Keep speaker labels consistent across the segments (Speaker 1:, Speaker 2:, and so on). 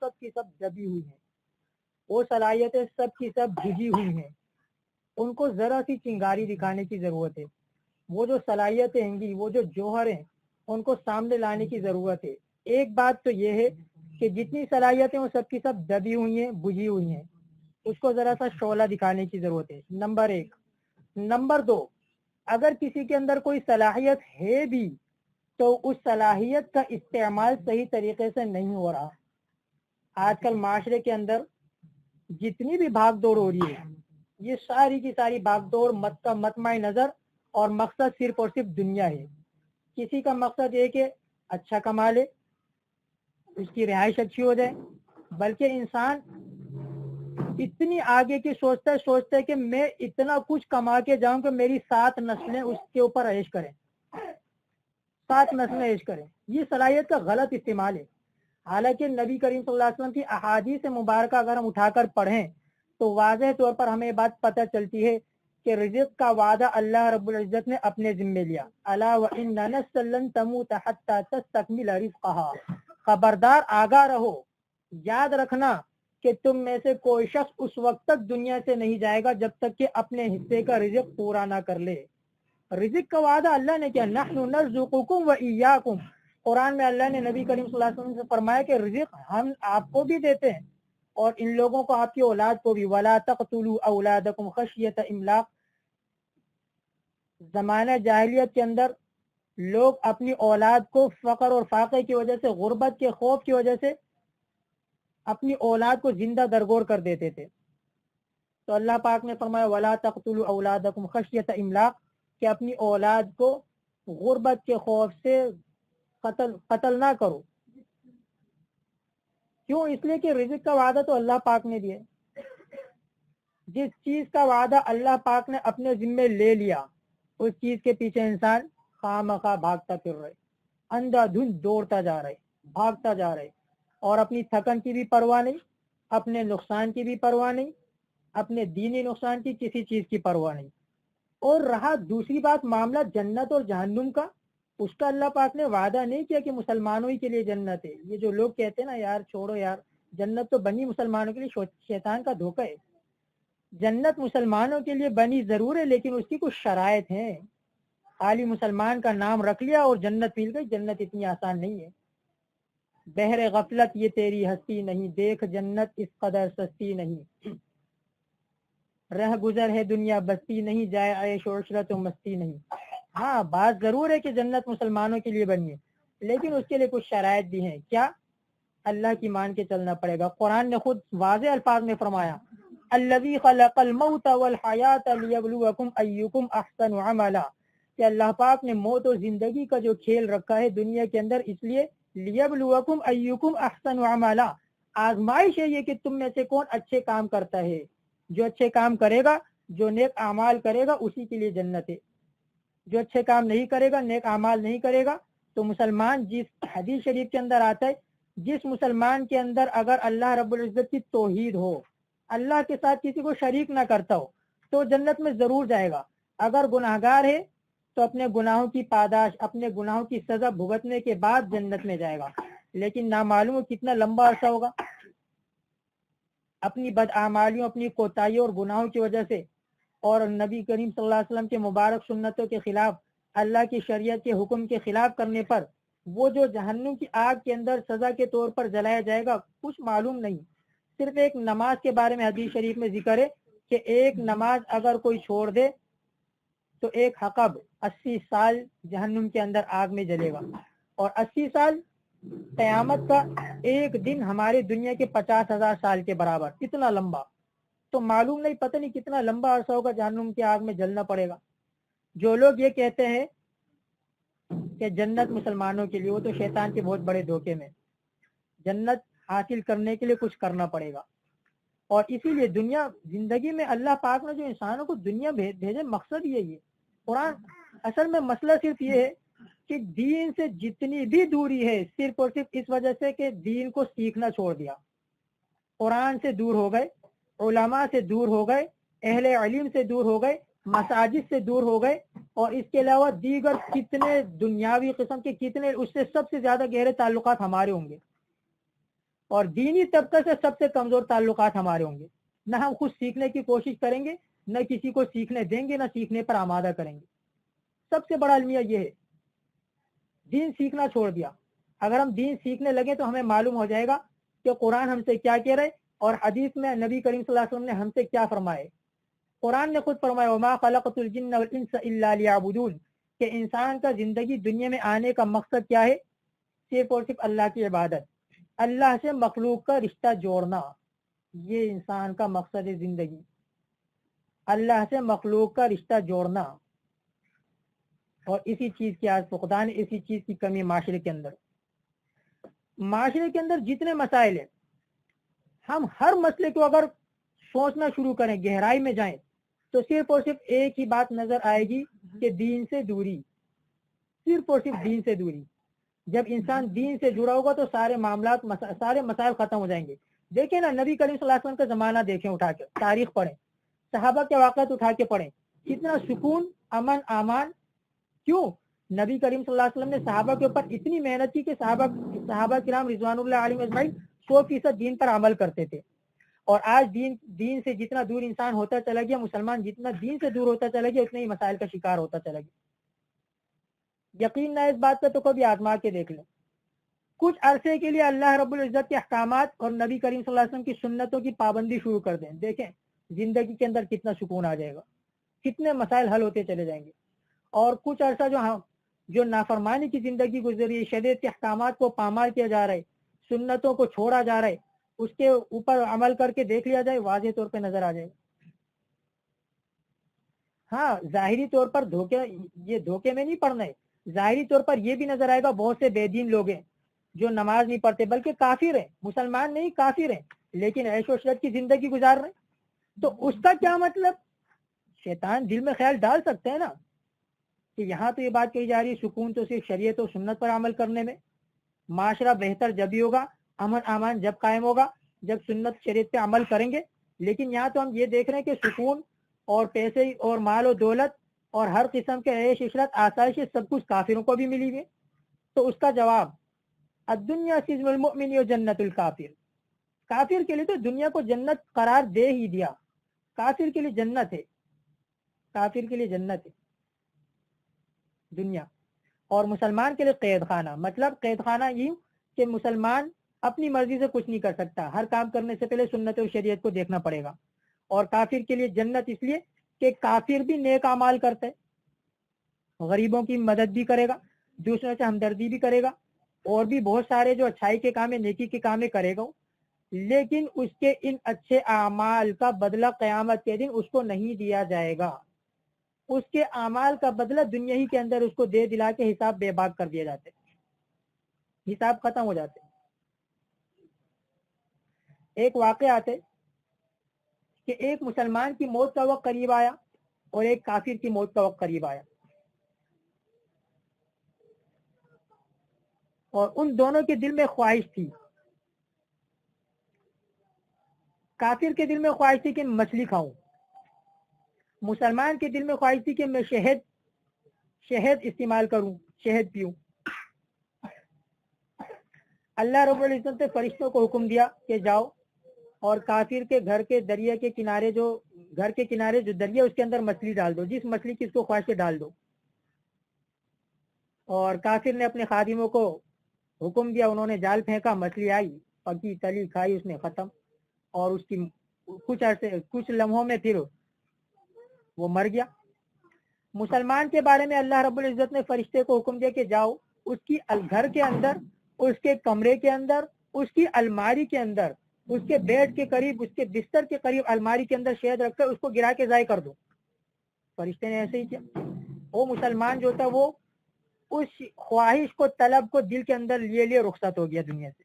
Speaker 1: سب کی سب دبی ہوئی ہیں, وہ صلاحیتیں سب کی سب بھیگی ہوئی ہیں, ان کو ذرا سی چنگاری دکھانے کی ضرورت ہے. وہ جو صلاحیتیں ہیں گی, وہ جو جوہر ہیں, ان کو سامنے لانے کی ضرورت ہے. ایک بات تو یہ ہے کہ جتنی صلاحیتیں وہ سب کی سب دبی ہوئی ہیں, بجھی ہوئی ہیں, اس کو ذرا سا شعلہ دکھانے کی ضرورت ہے. نمبر 1. نمبر 2, اگر کسی کے اندر کوئی صلاحیت ہے بھی تو اس صلاحیت کا استعمال صحیح طریقے سے نہیں ہو رہا. آج کل معاشرے کے اندر جتنی بھی بھاگ دوڑ ہو رہی ہے, یہ ساری کی ساری بھاگ دوڑ مطمع نظر اور مقصد صرف اور صرف دنیا ہے. کسی کا مقصد یہ کہ اچھا کما لے, اس کی رہائش اچھی ہو جائے, بلکہ انسان اتنی آگے کی سوچتا ہے کہ میں اتنا کچھ کما کے جاؤں کہ میری 7 نسلیں اس کے اوپر عیش کریں, 7 نسلیں عیش کریں. یہ صلاحیت کا غلط استعمال ہے. حالانکہ نبی کریم صلی اللہ علیہ وسلم کی احادیث مبارکہ اگر ہم اٹھا کر پڑھیں تو واضح طور پر ہمیں بات پتہ چلتی ہے کہ رزق کا وعدہ اللہ رب العزت نے اپنے ذمے لیا. الا وان نفسا لن تموت حتى تستكمل رزقها, خبردار آگاہ رہو, یاد رکھنا کہ تم میں سے کوئی شخص اس وقت تک دنیا سے نہیں جائے گا جب تک کہ اپنے حصے کا رزق پورا نہ کر لے. رزق کا وعدہ اللہ نے کیا, نحن نرزقکم وإیاکم. قرآن میں اللہ نے نبی کریم صلی اللہ علیہ وسلم سے فرمایا کہ رزق ہم آپ کو بھی دیتے ہیں اور ان لوگوں کو, آپ کی اولاد کو بھی. ولا تقتلوا اولادکم خشیۃ املاق. زمانہ جاہلیت کے اندر لوگ اپنی اولاد کو فقر اور فاقے کی وجہ سے, غربت کے خوف کی وجہ سے اپنی اولاد کو زندہ درگور کر دیتے تھے. تو اللہ پاک نے فرمایا ولا تقتلوا اولادکم خشیۃ املاق, کہ اپنی اولاد کو غربت کے خوف سے قتل نہ کرو. کیوں؟ اس لیے کہ رزق کا وعدہ تو اللہ پاک نے دیا. جس چیز کا وعدہ اللہ پاک نے اپنے ذمے لے لیا, اس چیز کے پیچھے انسان خواہ بھاگتا پھر رہے, اندھا دھند دوڑتا جا رہے, بھاگتا جا رہے, اور اپنی تھکن کی بھی پرواہ نہیں, اپنے نقصان کی بھی پرواہ نہیں, اپنے دینی نقصان کی کسی چیز کی پرواہ نہیں. اور رہا دوسری بات معاملہ جنت اور جہنم کا, اس کا اللہ پاک نے وعدہ نہیں کیا کہ مسلمانوں ہی کے لیے جنت ہے. یہ جو لوگ کہتے ہیں نا یار چھوڑو یار, جنت تو بنی مسلمانوں کے لیے, شیطان کا دھوکہ ہے. جنت مسلمانوں کے لیے بنی ضرور ہے, لیکن اس کی کچھ شرائط ہیں. خالی مسلمان کا نام رکھ لیا اور جنت مل گئی, جنت اتنی آسان نہیں ہے. بہر غفلت یہ تیری ہستی نہیں, دیکھ جنت اس قدر سستی نہیں. رہ گزر ہے دنیا بستی نہیں, جائے عیش و عشرت و مستی نہیں. ہاں بات ضرور ہے کہ جنت مسلمانوں کے لیے بنی ہے, لیکن اس کے لیے کچھ شرائط بھی ہیں. کیا؟ اللہ کی مان کے چلنا پڑے گا. قرآن نے خود واضح الفاظ میں فرمایا الذی خلق الموت والحیات لیبلوکم ایکم احسن عملا, کہ اللہ پاک نے موت و زندگی کا جو کھیل رکھا ہے دنیا کے اندر اس لیے لیبلوکم ایکم احسن عملا, آزمائش ہے یہ کہ تم میں سے کون اچھے کام کرتا ہے. جو اچھے کام کرے گا, جو نیک اعمال کرے گا, اسی کے لیے جنت ہے. جو اچھے کام نہیں کرے گا, نیک اعمال نہیں کرے گا, تو مسلمان, جس حدیث شریف کے اندر آتا ہے, جس مسلمان کے اندر اگر اللہ رب العزت کی توحید ہو, اللہ کے ساتھ کسی کو شریک نہ کرتا ہو, تو جنت میں ضرور جائے گا. اگر گناہگار ہے تو اپنے گناہوں کی پاداش, اپنے گناہوں کی سزا بھگتنے کے بعد جنت میں جائے گا. لیکن نامعلوم کتنا لمبا عرصہ ہوگا. اپنی بدعمالیوں, اپنی کوتاہیوں اور گناہوں کی وجہ سے, اور نبی کریم صلی اللہ علیہ وسلم کے مبارک سنتوں کے خلاف, اللہ کی شریعت کے حکم کے خلاف کرنے پر وہ جو جہنم کی آگ کے اندر سزا کے طور پر جلایا جائے گا کچھ معلوم نہیں. صرف ایک نماز کے بارے میں حدیث شریف میں ذکر ہے کہ ایک نماز اگر کوئی چھوڑ دے تو ایک حقب 80 سال جہنم کے اندر آگ میں جلے گا, اور 80 سال قیامت کا ایک دن ہماری دنیا کے 50,000 سال کے برابر, اتنا لمبا. تو معلوم نہیں, پتہ نہیں کتنا لمبا عرصہ ہوگا جہنم کی آگ میں جلنا پڑے گا. جو لوگ یہ کہتے ہیں کہ جنت مسلمانوں کے لیے, وہ تو شیطان کے بہت بڑے دھوکے میں. جنت حاصل کرنے کے لیے کچھ کرنا پڑے گا. اور اسی لیے دنیا زندگی میں اللہ پاک نے جو انسانوں کو دنیا بھیجے, مقصد یہی ہے. قرآن اصل میں مسئلہ صرف یہ ہے کہ دین سے جتنی بھی دوری ہے صرف اور صرف اس وجہ سے کہ دین کو سیکھنا چھوڑ دیا, قرآن سے دور ہو گئے, علماء سے دور ہو گئے, اہل علم سے دور ہو گئے, مساجد سے دور ہو گئے اور اس کے علاوہ دیگر کتنے دنیاوی قسم کے کتنے اس سے سب سے زیادہ گہرے تعلقات ہمارے ہوں گے اور دینی طبقے سے سب سے کمزور تعلقات ہمارے ہوں گے. نہ ہم خود سیکھنے کی کوشش کریں گے نہ کسی کو سیکھنے دیں گے نہ سیکھنے پر آمادہ کریں گے. سب سے بڑا المیہ یہ ہے دین سیکھنا چھوڑ دیا. اگر ہم دین سیکھنے لگے تو ہمیں معلوم ہو جائے گا کہ قرآن ہم سے کیا کہہ رہے اور حدیث میں نبی کریم صلی اللہ علیہ وسلم نے ہم سے کیا فرمائے. قرآن نے خود فرمایا وما خلقت الجن والانس الا لیعبدون کہ انسان کا زندگی دنیا میں آنے کا مقصد کیا ہے؟ صرف اور صرف اللہ کی عبادت, اللہ سے مخلوق کا رشتہ جوڑنا. یہ انسان کا مقصد ہے زندگی, اللہ سے مخلوق کا رشتہ جوڑنا. اور اسی چیز کی آج فقدان, اسی چیز کی کمی معاشرے کے اندر. معاشرے کے اندر جتنے مسائل ہیں ہم ہر مسئلے کو اگر سوچنا شروع کریں گہرائی میں جائیں تو صرف اور صرف ایک ہی بات نظر آئے گی کہ دین سے دوری, صرف اور صرف دین سے دوری. جب انسان دین سے جڑا ہوگا تو سارے معاملات سارے مسائل ختم ہو جائیں گے. دیکھیں نا نبی کریم صلی اللہ علیہ وسلم کا زمانہ دیکھیں, اٹھا کے تاریخ پڑھیں, صحابہ کے واقعات اٹھا کے پڑھیں, کتنا سکون امن امان. کیوں؟ نبی کریم صلی اللہ علیہ وسلم نے صحابہ کے اوپر اتنی محنت کی کہ صحابہ کرام رضوان اللہ علیہم اجمعین 100% دین پر عمل کرتے تھے. اور آج دین سے جتنا دور انسان ہوتا چلا گیا, مسلمان جتنا دین سے دور ہوتا چلا گیا اتنے ہی مسائل کا شکار ہوتا چلا گیا. یقین نہ اس بات پہ تو کبھی آزما کے دیکھ لیں. کچھ عرصے کے لیے اللہ رب العزت کے احکامات اور نبی کریم صلی اللہ علیہ وسلم کی سنتوں کی پابندی شروع کر دیں, دیکھیں زندگی کے اندر کتنا سکون آ جائے گا, کتنے مسائل حل ہوتے چلے جائیں گے. اور کچھ عرصہ جو نافرمانی کی زندگی گزری, شریعت کے احکامات کو پامال کیا جا رہا ہے, سنتوں کو چھوڑا جا رہا ہے, اس کے اوپر عمل کر کے دیکھ لیا جائے, واضح طور پہ نظر آ جائے گا. ہاں ظاہری طور پر دھوکے میں نہیں پڑنا ہے, ظاہری طور پر یہ بھی نظر آئے گا بہت سے بے دین لوگ ہیں جو نماز نہیں پڑھتے بلکہ کافر ہیں, مسلمان نہیں کافر ہیں, لیکن عیش و عشرت کی زندگی گزار رہے ہیں. تو اس کا کیا مطلب؟ شیطان دل میں خیال ڈال سکتے ہیں نا کہ یہاں تو یہ بات کہی جا رہی ہے سکون تو صرف شریعت و سنت پر عمل کرنے میں, معاشرہ بہتر جب ہی ہوگا, امن امان جب قائم ہوگا جب سنت شریعت پہ عمل کریں گے. لیکن یہاں تو ہم یہ دیکھ رہے ہیں کہ سکون اور پیسے اور مال و دولت اور ہر قسم کے عیش عشرت آسائش سب کچھ کافروں کو بھی ملی ہوئی. تو اس کا جواب الدنیا سجن المؤمن و جنت الکافر, کافر کے لیے تو دنیا کو جنت قرار دے ہی دیا, کافر کے لیے جنت ہے, کافر کے لیے جنت ہے دنیا, اور مسلمان کے لیے قید خانہ. مطلب قید خانہ یہ کہ مسلمان اپنی مرضی سے کچھ نہیں کر سکتا, ہر کام کرنے سے پہلے سنت و شریعت کو دیکھنا پڑے گا. اور کافر کے لیے جنت اس لیے کہ کافر بھی نیک اعمال کرتے, غریبوں کی مدد بھی کرے گا, دوسروں سے ہمدردی بھی کرے گا, اور بھی بہت سارے جو اچھائی کے کام ہے نیکی کے کام کرے گا, لیکن اس کے ان اچھے اعمال کا بدلہ قیامت کے دن اس کو نہیں دیا جائے گا. اس کے اعمال کا بدلہ دنیا ہی کے اندر اس کو دے دلا کے حساب بے باک کر دیا جاتے, حساب ختم ہو جاتے. ایک واقعہ آتے کہ ایک مسلمان کی موت کا وقت قریب آیا اور ایک کافر کی موت کا وقت قریب آیا, اور ان دونوں کے دل میں خواہش تھی. کافر کے دل میں خواہش تھی کہ میں مچھلی کھاؤں, مسلمان کے دل میں خواہش تھی کہ میں شہد استعمال کروں, شہد پیوں. اللہ رب العزت نے فرشتوں کو حکم دیا کہ جاؤ اور کافر کے گھر کے دریا کے کنارے جو دریا اس کے اندر مچھلی ڈال دو, جس مچھلی کی اس کو خواہش سے ڈال دو. اور کافر نے اپنے خادموں کو حکم دیا, انہوں نے جال پھینکا, مچھلی آئی, پکی تلی کھائی, اس نے ختم. اور اس کی کچھ لمحوں میں پھر وہ مر گیا. مسلمان کے بارے میں اللہ رب العزت نے فرشتے کو حکم دیا کہ جاؤ اس کی گھر کے اندر, اس کے کمرے کے اندر, اس کی الماری کے اندر, اس کے بیڈ کے قریب, اس کے بستر کے قریب الماری کے اندر شہد رکھ کر اس کو گرا کے ضائع کر دو. فرشتے نے ایسے ہی کیا. وہ مسلمان جو تھا وہ اس خواہش کو, طلب کو دل کے اندر لیے رخصت ہو گیا دنیا سے.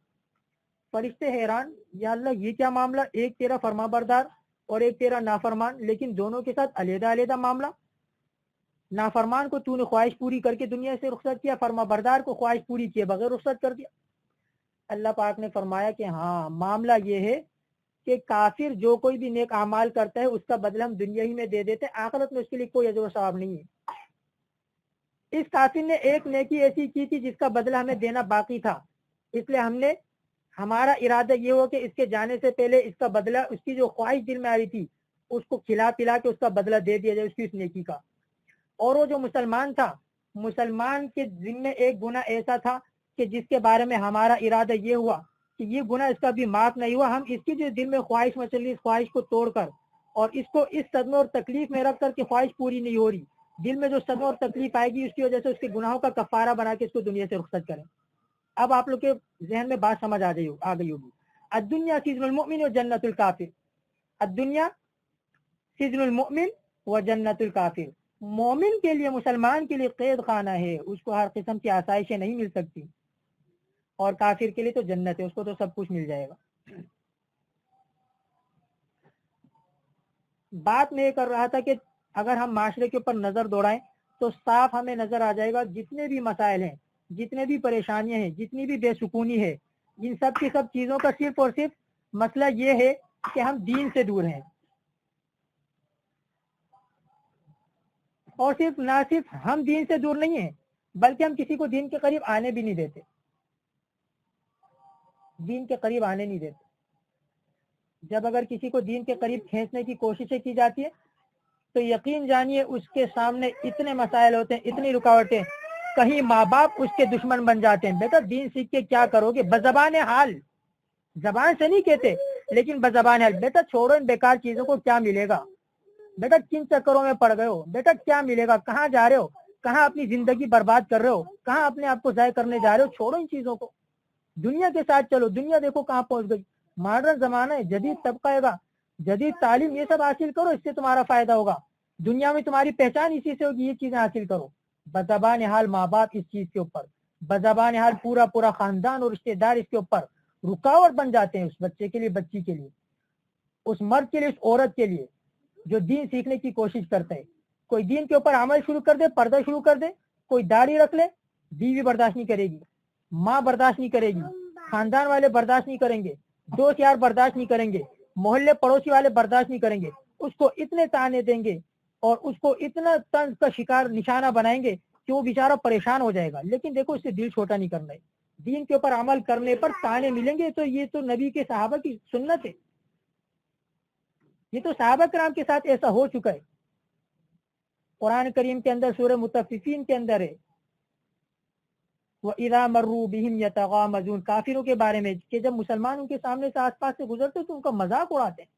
Speaker 1: فرشتے حیران, یا اللہ یہ کیا معاملہ, ایک تیرا فرما بردار اور ایک تیرا نافرمان, لیکن دونوں کے ساتھ علیحدہ علیحدہ معاملہ. نافرمان کو تو نے خواہش پوری کر کے دنیا سے رخصت کیا, فرما بردار کو خواہش پوری کیے بغیر رخصت کر دیا. اللہ پاک نے فرمایا کہ ہاں معاملہ یہ ہے کہ کافر جو کوئی بھی نیک اعمال کرتا ہے اس کا بدلہ ہم دنیا ہی میں دے دیتے ہیں، آخرت میں اس کے لیے کوئی اجر و ثواب نہیں ہے۔ اس کافر نے ایک نیکی ایسی کی تھی جس کا بدلہ ہمیں دینا باقی تھا، اس لیے ہم نے ہمارا ارادہ یہ ہو کہ اس کے جانے سے پہلے اس کا بدلہ، اس کی جو خواہش دل میں آ رہی تھی اس کو کھلا پلا کے اس کا بدلہ دے دیا جائے اس کی اس نیکی کا۔ اور وہ جو مسلمان تھا، مسلمان کے ذمے ایک گناہ ایسا تھا کہ جس کے بارے میں ہمارا ارادہ یہ ہوا کہ یہ گناہ اس کا بھی معاف نہیں ہوا، ہم اس کی جو دل میں خواہش مچل رہی اس خواہش کو توڑ کر اور اس کو اس صدمے اور تکلیف میں رکھ کر کہ خواہش پوری نہیں ہو رہی، دل میں جو صدمہ اور تکلیف آئے گی اس کی وجہ سے اس کے گناہوں کا کفارہ بنا کے اس کو دنیا سے رخصت کریں۔ اب آپ لوگ کے ذہن میں بات سمجھ آ گئی ہوگی۔ الدنیا سجن المؤمن و جنت الکافر، الدنیا سجن المؤمن و جنت الکافر، مومن کے لیے، مسلمان کے لیے قید خانہ ہے، اس کو ہر قسم کی آسائشیں نہیں مل سکتی، اور کافر کے لیے تو جنت ہے، اس کو تو سب کچھ مل جائے گا۔ بات میں یہ کر رہا تھا کہ اگر ہم معاشرے کے اوپر نظر دوڑائیں تو صاف ہمیں نظر آ جائے گا جتنے بھی مسائل ہیں، جتنے بھی پریشانیاں ہیں، جتنی بھی بے سکونی ہے، ان سب کی سب چیزوں کا صرف اور صرف مسئلہ یہ ہے کہ ہم دین سے دور ہیں، اور صرف نہ صرف ہم دین سے دور نہیں ہیں بلکہ ہم کسی کو دین کے قریب آنے بھی نہیں دیتے، دین کے قریب آنے نہیں دیتے۔ جب اگر کسی کو دین کے قریب کھینچنے کی کوششیں کی جاتی ہے تو یقین جانیے اس کے سامنے اتنے مسائل ہوتے ہیں، اتنی رکاوٹیں، کہیں ماں باپ اس کے دشمن بن جاتے ہیں، بیٹا دین سیکھ کے کیا کرو گے، بزبان حال، زبان سے نہیں کہتے لیکن بزبان حال، بیٹا چھوڑو ان بیکار چیزوں کو، کیا ملے گا، بیٹا کن چکروں میں پڑ گئے ہو، بیٹا کیا ملے گا، کہاں جا رہے ہو، کہاں اپنی زندگی برباد کر رہے ہو، کہاں اپنے آپ کو ضائع کرنے جا رہے ہو، چھوڑو ان چیزوں کو، دنیا کے ساتھ چلو، دنیا دیکھو کہاں پہنچ گئی، ماڈرن زمانہ ہے، جدید طبقہ ہے گا، جدید تعلیم، یہ سب حاصل کرو، اس سے تمہارا فائدہ ہوگا، دنیا میں تمہاری پہچان اسی سے ہوگی، یہ چیزیں حاصل کرو۔ بزبان حال ماں باپ اس چیز کے اوپر، بزبان حال پورا خاندان اور رشتے دار اس کے اوپر رکاوٹ بن جاتے ہیں، اس بچے کے لیے، بچی کے لیے، اس مرد کے لیے، اس عورت کے لیے جو دین سیکھنے کی کوشش کرتا ہے۔ کوئی دین کے اوپر عمل شروع کر دے، پردہ شروع کر دے، کوئی داڑھی رکھ لے، بیوی برداشت نہیں کرے گی، ماں برداشت نہیں کرے گی، خاندان والے برداشت نہیں کریں گے، دوست یار برداشت نہیں کریں گے، محلے پڑوسی والے برداشت نہیں کریں گے، اس کو اتنے تانے دیں گے اور اس کو اتنا طنز کا شکار نشانہ بنائیں گے کہ وہ بیچارہ پریشان ہو جائے گا۔ لیکن دیکھو اس سے دل چھوٹا نہیں کرنا ہے، دین کے اوپر عمل کرنے پر تانے ملیں گے، تو یہ تو نبی کے صحابہ کی سنت ہے، یہ تو صحابہ کرام کے ساتھ ایسا ہو چکا ہے۔ قرآن کریم کے اندر سورہ مطففین کے اندر ہے وَإِذَا مَرُّوا بِهِمْ يَتَغَامَزُونَ، کافروں کے بارے میں کہ جب مسلمان ان کے سامنے سے آس پاس سے گزرتے تو ان کا مذاق اڑاتے ہیں،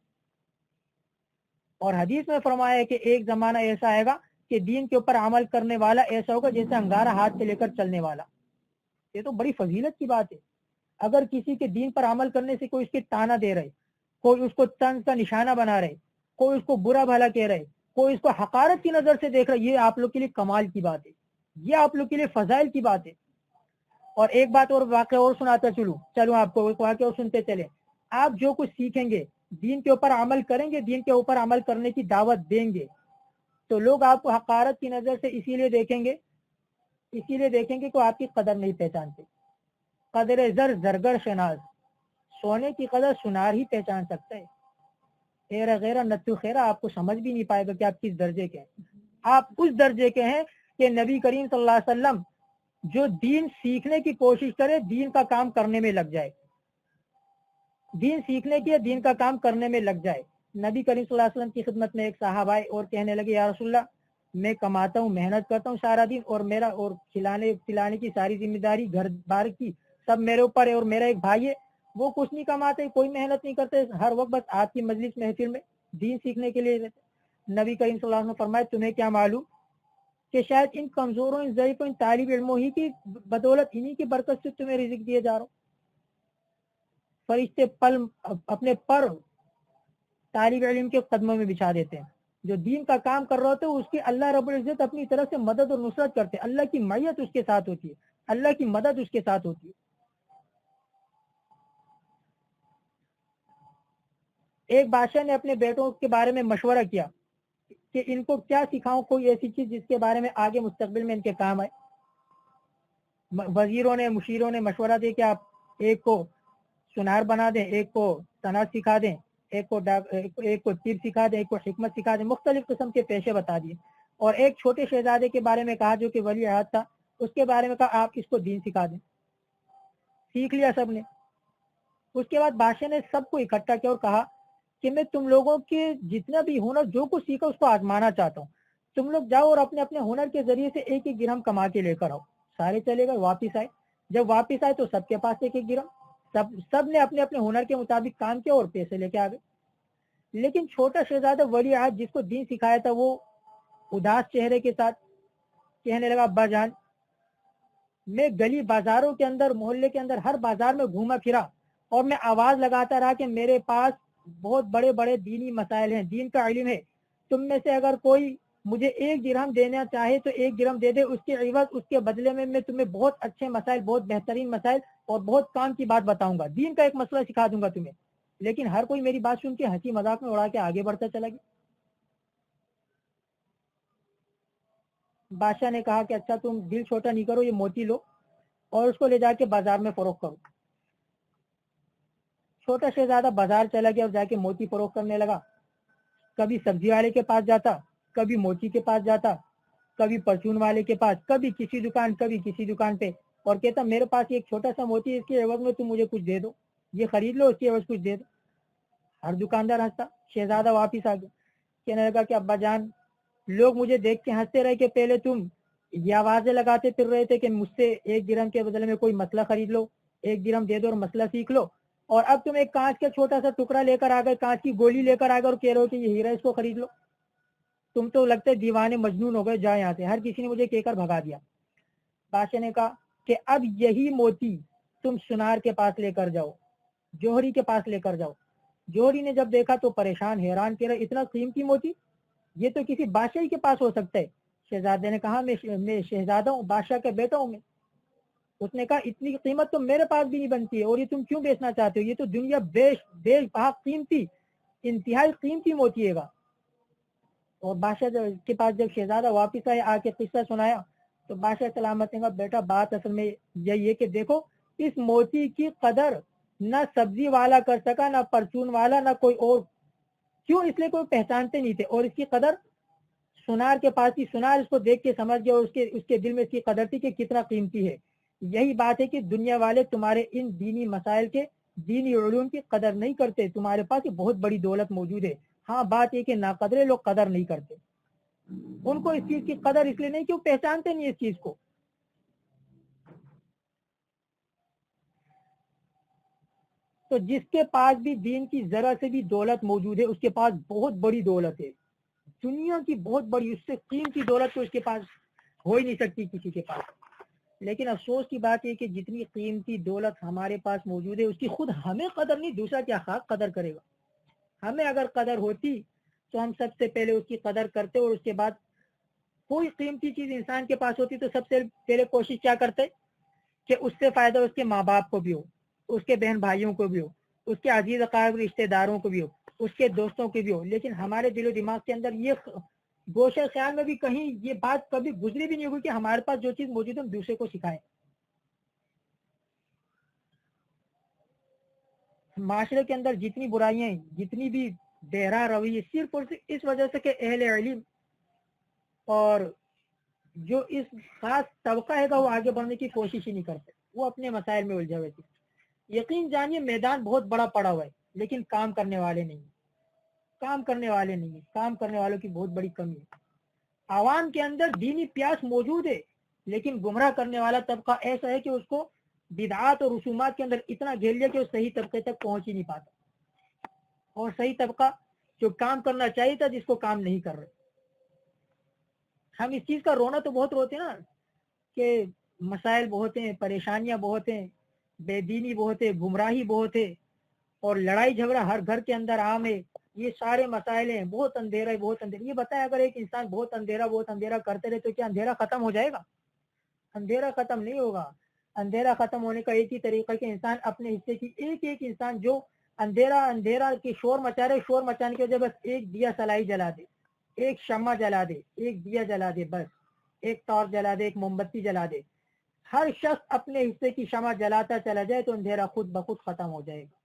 Speaker 1: اور حدیث میں فرمایا ہے کہ ایک زمانہ ایسا آئے گا کہ دین کے اوپر عمل کرنے والا ایسا ہوگا جیسے انگارہ ہاتھ سے لے کر چلنے والا۔ یہ تو بڑی فضیلت کی بات ہے، اگر کسی کے دین پر عمل کرنے سے کوئی اس کی تانا دے رہے، کوئی اس کو طنز کا نشانہ بنا رہے، کوئی اس کو برا بھلا کہہ رہے، کوئی اس کو حقارت کی نظر سے دیکھ رہا ہے، یہ آپ لوگ کے لیے کمال کی بات ہے، یہ آپ لوگ کے لیے فضائل کی بات ہے۔ اور ایک بات اور واقعہ اور سناتا چلو آپ کو ایک واقعہ اور سنتے چلے، آپ جو کچھ سیکھیں گے، دین کے اوپر عمل کریں گے، دین کے اوپر عمل کرنے کی دعوت دیں گے، تو لوگ آپ کو حقارت کی نظر سے اسی لیے دیکھیں گے کہ آپ کی قدر نہیں پہچانتے۔ قدر زر زرگر شناز، سونے کی قدر سنار ہی پہچان سکتا ہے، خیرہ غیرہ نتو خیرہ آپ کو سمجھ بھی نہیں پائے گا کہ آپ کس درجے کے ہیں۔ آپ اس درجے کے ہیں کہ نبی کریم صلی اللہ علیہ وسلم جو دین سیکھنے کی کوشش کرے، دین کا کام کرنے میں لگ جائے، دین سیکھنے کی دین کا کام کرنے میں لگ جائے۔ نبی کریم صلی اللہ علیہ وسلم کی خدمت میں ایک صحابہ آئے اور کہنے لگے یا رسول اللہ، میں کماتا ہوں، محنت کرتا ہوں سارا دن، اور میرا اور کھلانے پلانے کی ساری ذمہ داری گھر بار کی سب میرے اوپر ہے، اور میرا ایک بھائی ہے وہ کچھ نہیں کماتے، کوئی محنت نہیں کرتے، ہر وقت بس آپ کی مجلس محفل میں دین سیکھنے کے لیے رہتے۔ نبی کریم صلی اللہ علیہ وسلم نے فرمایا تمہیں کیا معلوم کہ شاید ان کمزوروں، ان ضعیفوں، ان طالب علموں ہی کی بدولت، انہی کی برکت سے تمہیں رزق دیے جا رہا ہوں۔ فرشتے اپنے پر طالب علم کے قدموں میں بچھا دیتے ہیں، جو دین کا کام کر رہے ہوتے ہیں اس کی اللہ رب العزت اپنی طرف سے مدد اور نصرت کرتے ہیں، اللہ کی معیت اس کے ساتھ ہوتی ہے، اللہ کی مدد اس کے ساتھ ہوتی ہے۔ ایک بادشاہ نے اپنے بیٹوں کے بارے میں مشورہ کیا کہ ان کو کیا سکھاؤں، کوئی ایسی چیز جس کے بارے میں آگے مستقبل میں ان کے کام آئے۔ وزیروں نے، مشیروں نے مشورہ دیا کہ آپ ایک کو سنار بنا دیں، ایک کو تناز سکھا دیں، ایک کو تیر سکھا دیں، ایک کو حکمت سکھا دیں، مختلف قسم کے پیشے بتا دیے. اور ایک چھوٹے شہزادے کے بارے میں کہا جو کہ ولی عہد تھا، اس کے بارے میں کہا آپ اس کو دین سکھا دیں. سیکھ لیا سب نے. اس کے بعد بادشاہ نے سب کو اکٹھا کیا اور کہا کہ میں تم لوگوں کے جتنا بھی ہنر جو کچھ سیکھا اس کو آزمانا چاہتا ہوں. تم لوگ جاؤ اور اپنے اپنے ہنر کے ذریعے سے ایک ایک درہم کما کے لے کر آؤ. سارے چلے گئے، واپس آئے. جب واپس آئے تو سب کے پاس ایک ایک درہم. سب نے اپنے اپنے ہنر کے مطابق کام کیا اور پیسے لے کے آ گئے. لیکن چھوٹا شہزادہ ولی عہد جس کو دین سکھایا تھا وہ اداس چہرے کے ساتھ کہنے لگا ابا جان، میں گلی بازاروں کے اندر، محلے کے اندر، ہر بازار میں گھوما پھرا اور میں آواز لگاتا رہا کہ میرے پاس بہت بڑے بڑے دینی مسائل ہیں، دین کا علم ہے. تم میں سے اگر کوئی مجھے ایک درہم دینا چاہے تو ایک درہم دے دے، اس کے عوض اس کے بدلے میں تمہیں بہت اچھے مسائل، بہت بہترین مسائل اور بہت کام کی بات بتاؤں گا، دین کا ایک مسئلہ سکھا دوں گا تمہیں. لیکن ہر کوئی میری بات سن کے ہنسی مذاق میں اڑا کے آگے بڑھتا چلا گیا. بادشاہ نے کہا کہ اچھا تم دل چھوٹا نہیں کرو، یہ موتی لو اور اس کو لے جا کے بازار میں فروخت کرو. چھوٹا شہزادہ بازار چلا گیا اور جا کے موتی فروخت کرنے لگا. کبھی سبزی والے کے پاس جاتا، کبھی موتی کے پاس جاتا، کبھی پرچون والے کے پاس، کبھی کسی دکان پہ، اور کہتا میرے پاس ایک چھوٹا سا موتی ہے، اس کے عوض میں تم مجھے کچھ دے دو، یہ خرید لو، اس کے عوض کچھ دے دو. ہر دکاندار ہنستا. شہزادہ واپس آ گیا، کہنے لگا کہ ابا جان، لوگ مجھے دیکھ کے ہنستے رہے کہ پہلے تم یہ آوازیں لگاتے پھر رہے تھے کہ مجھ سے ایک درہم کے بدلے میں کوئی مسئلہ خرید لو، ایک درہم دے دو اور مسئلہ سیکھ لو، اور اب تم ایک کانچ کا چھوٹا سا ٹکڑا لے کر آ گئے، کانچ کی گولی لے کر آ گئے اور کہہ رہے ہو کہ یہ ہیرا، اس کو خرید لو. تم تو لگتے دیوانے مجنون ہو گئے، جائے یہاں سے. ہر کسی نے مجھے کہہ کر بھگا دیا. بادشاہ نے کہا کہ اب یہی موتی تم سنار کے پاس لے کر جاؤ، جوہری کے پاس لے کر جاؤ. جوہری نے جب دیکھا تو پریشان، حیران، کہہ رہا اتنا قیمتی موتی، یہ تو کسی بادشاہ کے پاس ہو سکتا ہے. شہزادے نے کہا میں شہزادہ ہوں، بادشاہ کا بیٹا ہوں میں. اس نے کہا اتنی قیمت تو میرے پاس بھی نہیں بنتی ہے، اور یہ تم کیوں بیچنا چاہتے ہو؟ یہ تو دنیا بیش بہا قیمتی، انتہائی قیمتی موتی ہے گا. اور بادشاہ کے پاس جب شہزادہ واپس آئے، آ کے قصہ سنایا تو بادشاہ سلامت نے کہا بیٹا بات اصل میں یہی ہے کہ دیکھو اس موتی کی قدر نہ سبزی والا کر سکا، نہ پرچون والا، نہ کوئی اور. کیوں؟ اس لیے کوئی پہچانتے نہیں تھے، اور اس کی قدر سنار کے پاس تھی. سنار اس کو دیکھ کے سمجھ گیا اور اس کے دل میں اس کی قدر تھی کہ کتنا قیمتی ہے. یہی بات ہے کہ دنیا والے تمہارے ان دینی مسائل کے، دینی علوم کی قدر نہیں کرتے. تمہارے پاس یہ بہت بڑی دولت موجود ہے. ہاں بات یہ کہ ناقدرے لوگ قدر نہیں کرتے. ان کو اس چیز کی قدر اس لیے نہیں کہ وہ پہچانتے نہیں اس چیز کو. تو جس کے پاس بھی دین کی ذرا سے بھی دولت موجود ہے اس کے پاس بہت بڑی دولت ہے، دنیا کی بہت بڑی، اس سے قیمتی دولت تو اس کے پاس ہو ہی نہیں سکتی کسی کے پاس. لیکن افسوس کی بات ہے کہ جتنی قیمتی دولت ہمارے پاس موجود ہے اس کی خود ہمیں قدر نہیں، دوسرا کیا خاک قدر کرے گا. ہمیں اگر قدر ہوتی تو ہم سب سے پہلے اس کی قدر کرتے، اور اس کے بعد کوئی قیمتی چیز انسان کے پاس ہوتی تو سب سے پہلے کوشش کیا کرتے کہ اس سے فائدہ اس کے ماں باپ کو بھی ہو، اس کے بہن بھائیوں کو بھی ہو، اس کے عزیز اقارب رشتہ داروں کو بھی ہو، اس کے دوستوں کے بھی ہو. لیکن ہمارے دل و دماغ کے اندر یہ گوشہ خیال میں بھی کہیں یہ بات کبھی گزری بھی نہیں ہوگی کہ ہمارے پاس جو چیز موجود ہے ہم دوسرے کو سکھائیں. معاشرے کے اندر جتنی برائیاں ہیں، جتنی بھی بہرا رویے، صرف اور صرف اس وجہ سے کہ اہل علم اور جو اس خاص طبقہ ہے گا وہ آگے بڑھنے کی کوشش ہی نہیں کرتے، وہ اپنے مسائل میں الجھے ہوئے تھے. یقین جانیے میدان بہت بڑا پڑا ہوا ہے لیکن کام کرنے والے نہیں، کام کرنے والوں کی بہت بڑی کمی ہے. عوام کے اندر دینی پیاس موجود ہے لیکن گمراہ کرنے والا طبقہ ایسا ہے کہ اس کو بدعات اور رسومات کے اندر اتنا گھیر لیا کہ وہ صحیح طبقے تک پہنچ ہی نہیں پاتا، اور صحیح طبقہ جو کام کرنا چاہیے تھا جس کو کام نہیں کر رہے. ہم اس چیز کا رونا تو بہت روتے ہیں نا کہ مسائل بہت ہیں، پریشانیاں بہت ہیں، بے دینی بہت ہے، گمراہی بہت ہے، اور لڑائی جھگڑا ہر گھر کے اندر عام ہے. یہ سارے مسائل ہیں، بہت اندھیرا ہے، بہت اندھیرا. یہ بتائیں اگر ایک انسان بہت اندھیرا کرتے رہے تو کیا اندھیرا ختم ہو جائے گا؟ اندھیرا ختم نہیں ہوگا. اندھیرا ختم ہونے کا ایک ہی طریقہ کہ انسان اپنے حصے کی ایک انسان جو اندھیرا کی شور مچا رہے، شور مچانے کی وجہ بس ایک دیا سلائی جلا دے، ایک شمع جلا دے، ایک دیا جلا دے، بس ایک ٹارچ جلا دے، ایک موم بتی جلا دے. ہر شخص اپنے حصے کی شمع جلاتا چلا جائے تو اندھیرا خود بخود ختم ہو جائے گا.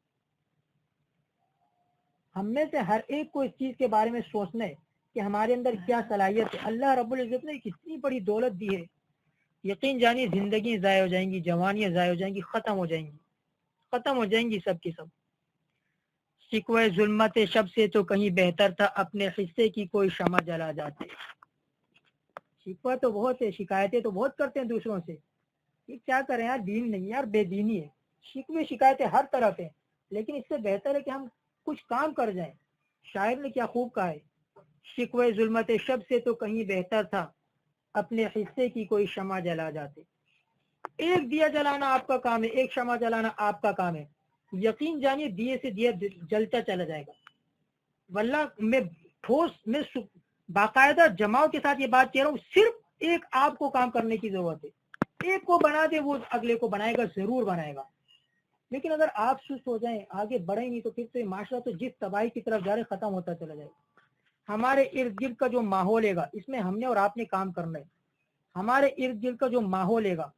Speaker 1: ہم میں سے ہر ایک کو اس چیز کے بارے میں سوچنا ہے کہ ہمارے اندر کیا صلاحیت ہے. اللہ رب العزت نے کتنی بڑی دولت دی ہے. یقین جانیے زندگی ضائع ہو جائیں گی, جوانیاں ضائع ہو جائیں گی, ختم ہو جائیں گی سب کی سب. شکوہ ظلمت شب سے تو کہیں بہتر تھا اپنے حصے کی کوئی شمع جلا جاتے. شکوہ تو بہت ہے, شکایتیں تو بہت کرتے ہیں دوسروں سے. یہ کیا کریں یار, دین نہیں یار, بے دینی ہے. شکوے شکایتیں ہر طرف ہیں, لیکن اس سے بہتر ہے کہ ہم کچھ کام کر جائیں. شاعر نے کیا خوب کہا ہے, شکوہ ظلمت شب سے تو کہیں بہتر تھا اپنے حصے کی کوئی شمع جلا جاتے. ایک دیا جلانا آپ کا کام ہے, ایک شمع جلانا آپ کا کام ہے. یقین جانیے دیے سے دیا جلتا چلا جائے گا. واللہ میں باقاعدہ جماؤ کے ساتھ یہ بات کہہ رہا ہوں, صرف ایک آپ کو کام کرنے کی ضرورت ہے. ایک کو بنا دے, وہ اگلے کو بنائے گا, ضرور بنائے گا. لیکن اگر آپ سست ہو جائیں, آگے بڑھیں نہیں, تو پھر تو معاشرہ تو جس تباہی کی طرف جا رہے ختم ہوتا چلا جائے گا. ہمارے ارد گرد کا جو ماحول ہے گا, اس میں ہم نے اور آپ نے کام کرنا ہے. ہمارے ارد گرد کا جو ماحول ہے گا,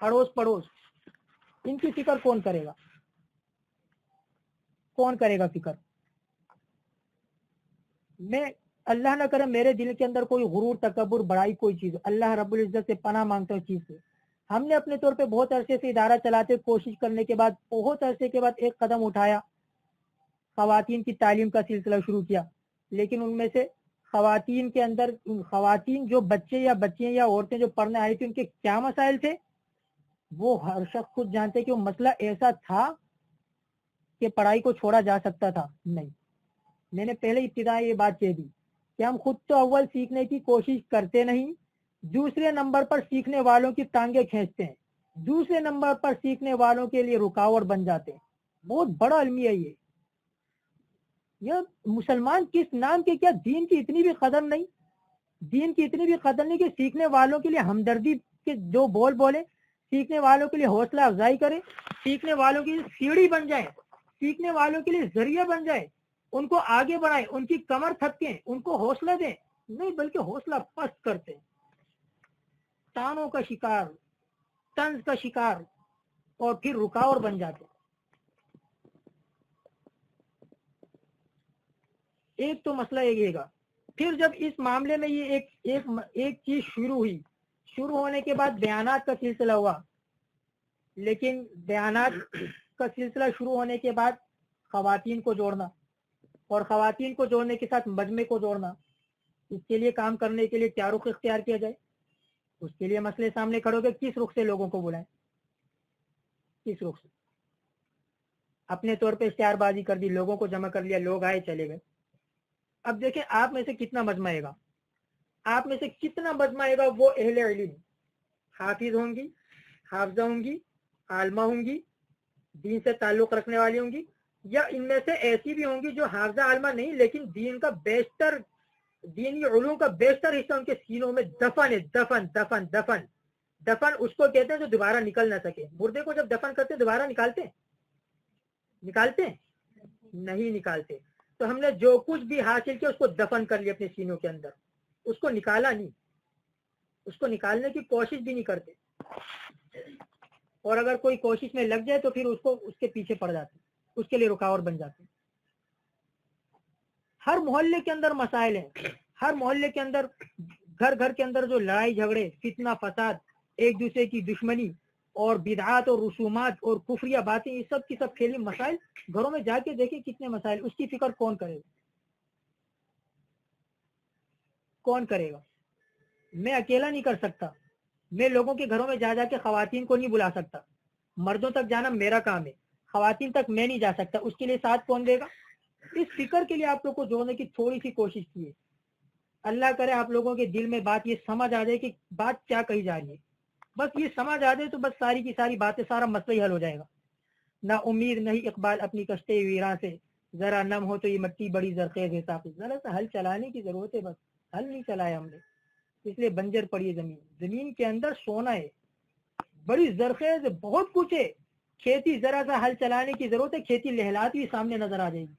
Speaker 1: اڑوس پڑوس, ان کی فکر کون کرے گا؟ کون کرے گا فکر؟ میں اللہ نہ کرے میرے دل کے اندر کوئی غرور, تکبر, بڑائی کوئی چیز, اللہ رب العزت سے پناہ مانگتا ہوں چیز سے. ہم نے اپنے طور پہ بہت عرصے سے ادارہ چلاتے کوشش کرنے کے بعد بہت عرصے کے بعد ایک قدم اٹھایا, خواتین کی تعلیم کا سلسلہ شروع کیا. لیکن ان میں سے خواتین کے اندر, خواتین جو بچے یا بچیاں یا عورتیں جو پڑھنے آئی تھی, ان کے کیا مسائل تھے وہ ہر شخص خود جانتے کہ وہ مسئلہ ایسا تھا کہ پڑھائی کو چھوڑا جا سکتا تھا نہیں. میں نے پہلے ابتدا یہ بات کہہ دی کہ ہم خود تو اول سیکھنے کی کوشش کرتے نہیں, دوسرے نمبر پر سیکھنے والوں کی ٹانگیں کھینچتے ہیں, دوسرے نمبر پر سیکھنے والوں کے لیے رکاوٹ بن جاتے ہیں. بہت بڑا المیہ ہے یہ مسلمان کس نام کے, کیا دین کی اتنی بھی قدر نہیں, دین کی اتنی بھی قدر نہیں کہ سیکھنے والوں کے لیے ہمدردی کے جو بول بولے, سیکھنے والوں کے لیے حوصلہ افزائی کرے, سیکھنے والوں کی سیڑھی بن جائے, سیکھنے والوں کے لیے ذریعہ بن جائے, ان کو آگے بڑھائے, ان کی کمر تھپکیں, ان کو حوصلہ دیں. نہیں بلکہ حوصلہ پست کرتے, تانوں کا شکار, طنز کا شکار, اور پھر رکاوٹ بن جاتے. ایک تو مسئلہ یہ گا. پھر جب اس معاملے میں یہ ایک چیز شروع ہونے کے بعد بیانات کا سلسلہ ہوا. لیکن بیانات کا سلسلہ شروع ہونے کے بعد خواتین کو جوڑنا, اور خواتین کو جوڑنے کے ساتھ مجمع کو جوڑنا, اس کے لیے کام کرنے کے لیے کیا رخ اختیار کیا جائے, اس کے لیے مسئلے سامنے کھڑے ہو گئے. کس رخ سے لوگوں کو بلائیں, کس رخ سے؟ اپنے طور پہ اشتہار بازی کر دی, لوگوں کو جمع کر لیا, لوگ آئے چلے گئے. اب دیکھیں آپ میں سے کتنا مجمع آئے گا, آپ میں سے کتنا مجمع آئے گا وہ اہل علم, حافظ ہوں گی, حافظہ ہوں گی, عالمہ ہوں گی, دین سے تعلق رکھنے والی ہوں گی, یا ان میں سے ایسی بھی ہوں گی جو حافظہ عالمہ نہیں لیکن دین کا بیشتر, دینی علوم کا بیشتر حصہ ان کے سینوں میں دفن ہے. دفن دفن دفن دفن اس کو کہتے ہیں جو دوبارہ نکل نہ سکے. مردے کو جب دفن کرتے دوبارہ نکالتے نہیں نکالتے. تو ہم نے جو کچھ بھی حاصل کیا اس کو دفن کر لیا اپنے سینوں کے اندر, اس کو نکالا نہیں, اس کو نکالنے کی کوشش بھی نہیں کرتے. اور اگر کوئی کوشش میں لگ جائے تو پھر اس کے پیچھے پڑ جاتے, اس کے لیے رکاوٹ بن جاتے. ہر محلے کے اندر مسائل ہیں, ہر محلے کے اندر, گھر گھر کے اندر جو لڑائی جھگڑے, فتنہ فساد, ایک دوسرے کی دشمنی, اور بدعات اور رسومات اور کفریہ باتیں, یہ سب کی سب کھیلی مسائل. گھروں میں جا کے دیکھیں کتنے مسائل, اس کی فکر کون کرے گا, کون کرے گا؟ میں اکیلا نہیں کر سکتا, میں لوگوں کے گھروں میں جا جا کے خواتین کو نہیں بلا سکتا. مردوں تک جانا میرا کام ہے, خواتین تک میں نہیں جا سکتا, اس کے لیے ساتھ کون دے گا؟ اس فکر کے لیے آپ لوگ کو جوڑنے کی تھوڑی سی کوشش کیے. اللہ کرے آپ لوگوں کے دل میں بات یہ سمجھ آ جائے کہ بات کیا کہی جا رہی ہے. بس یہ سمجھ آ جائے تو بس ساری کی ساری باتیں, سارا مسئلہ ہی حل ہو جائے گا. نہ امید نہیں اقبال اپنی کشتے ویراں سے, ذرا نم ہو تو یہ مٹی بڑی زرخیز ہے ساقی. ذرا سا حل چلانے کی ضرورت ہے, بس حل نہیں چلایا ہم نے, اس لیے بنجر پڑی ہے زمین. زمین کے اندر سونا ہے, بڑی زرخیز ہے, بہت کچھ ہے. کھیتی ذرا سا حل چلانے کی ضرورت ہے, کھیتی لہلاتی سامنے نظر آ جائے گی.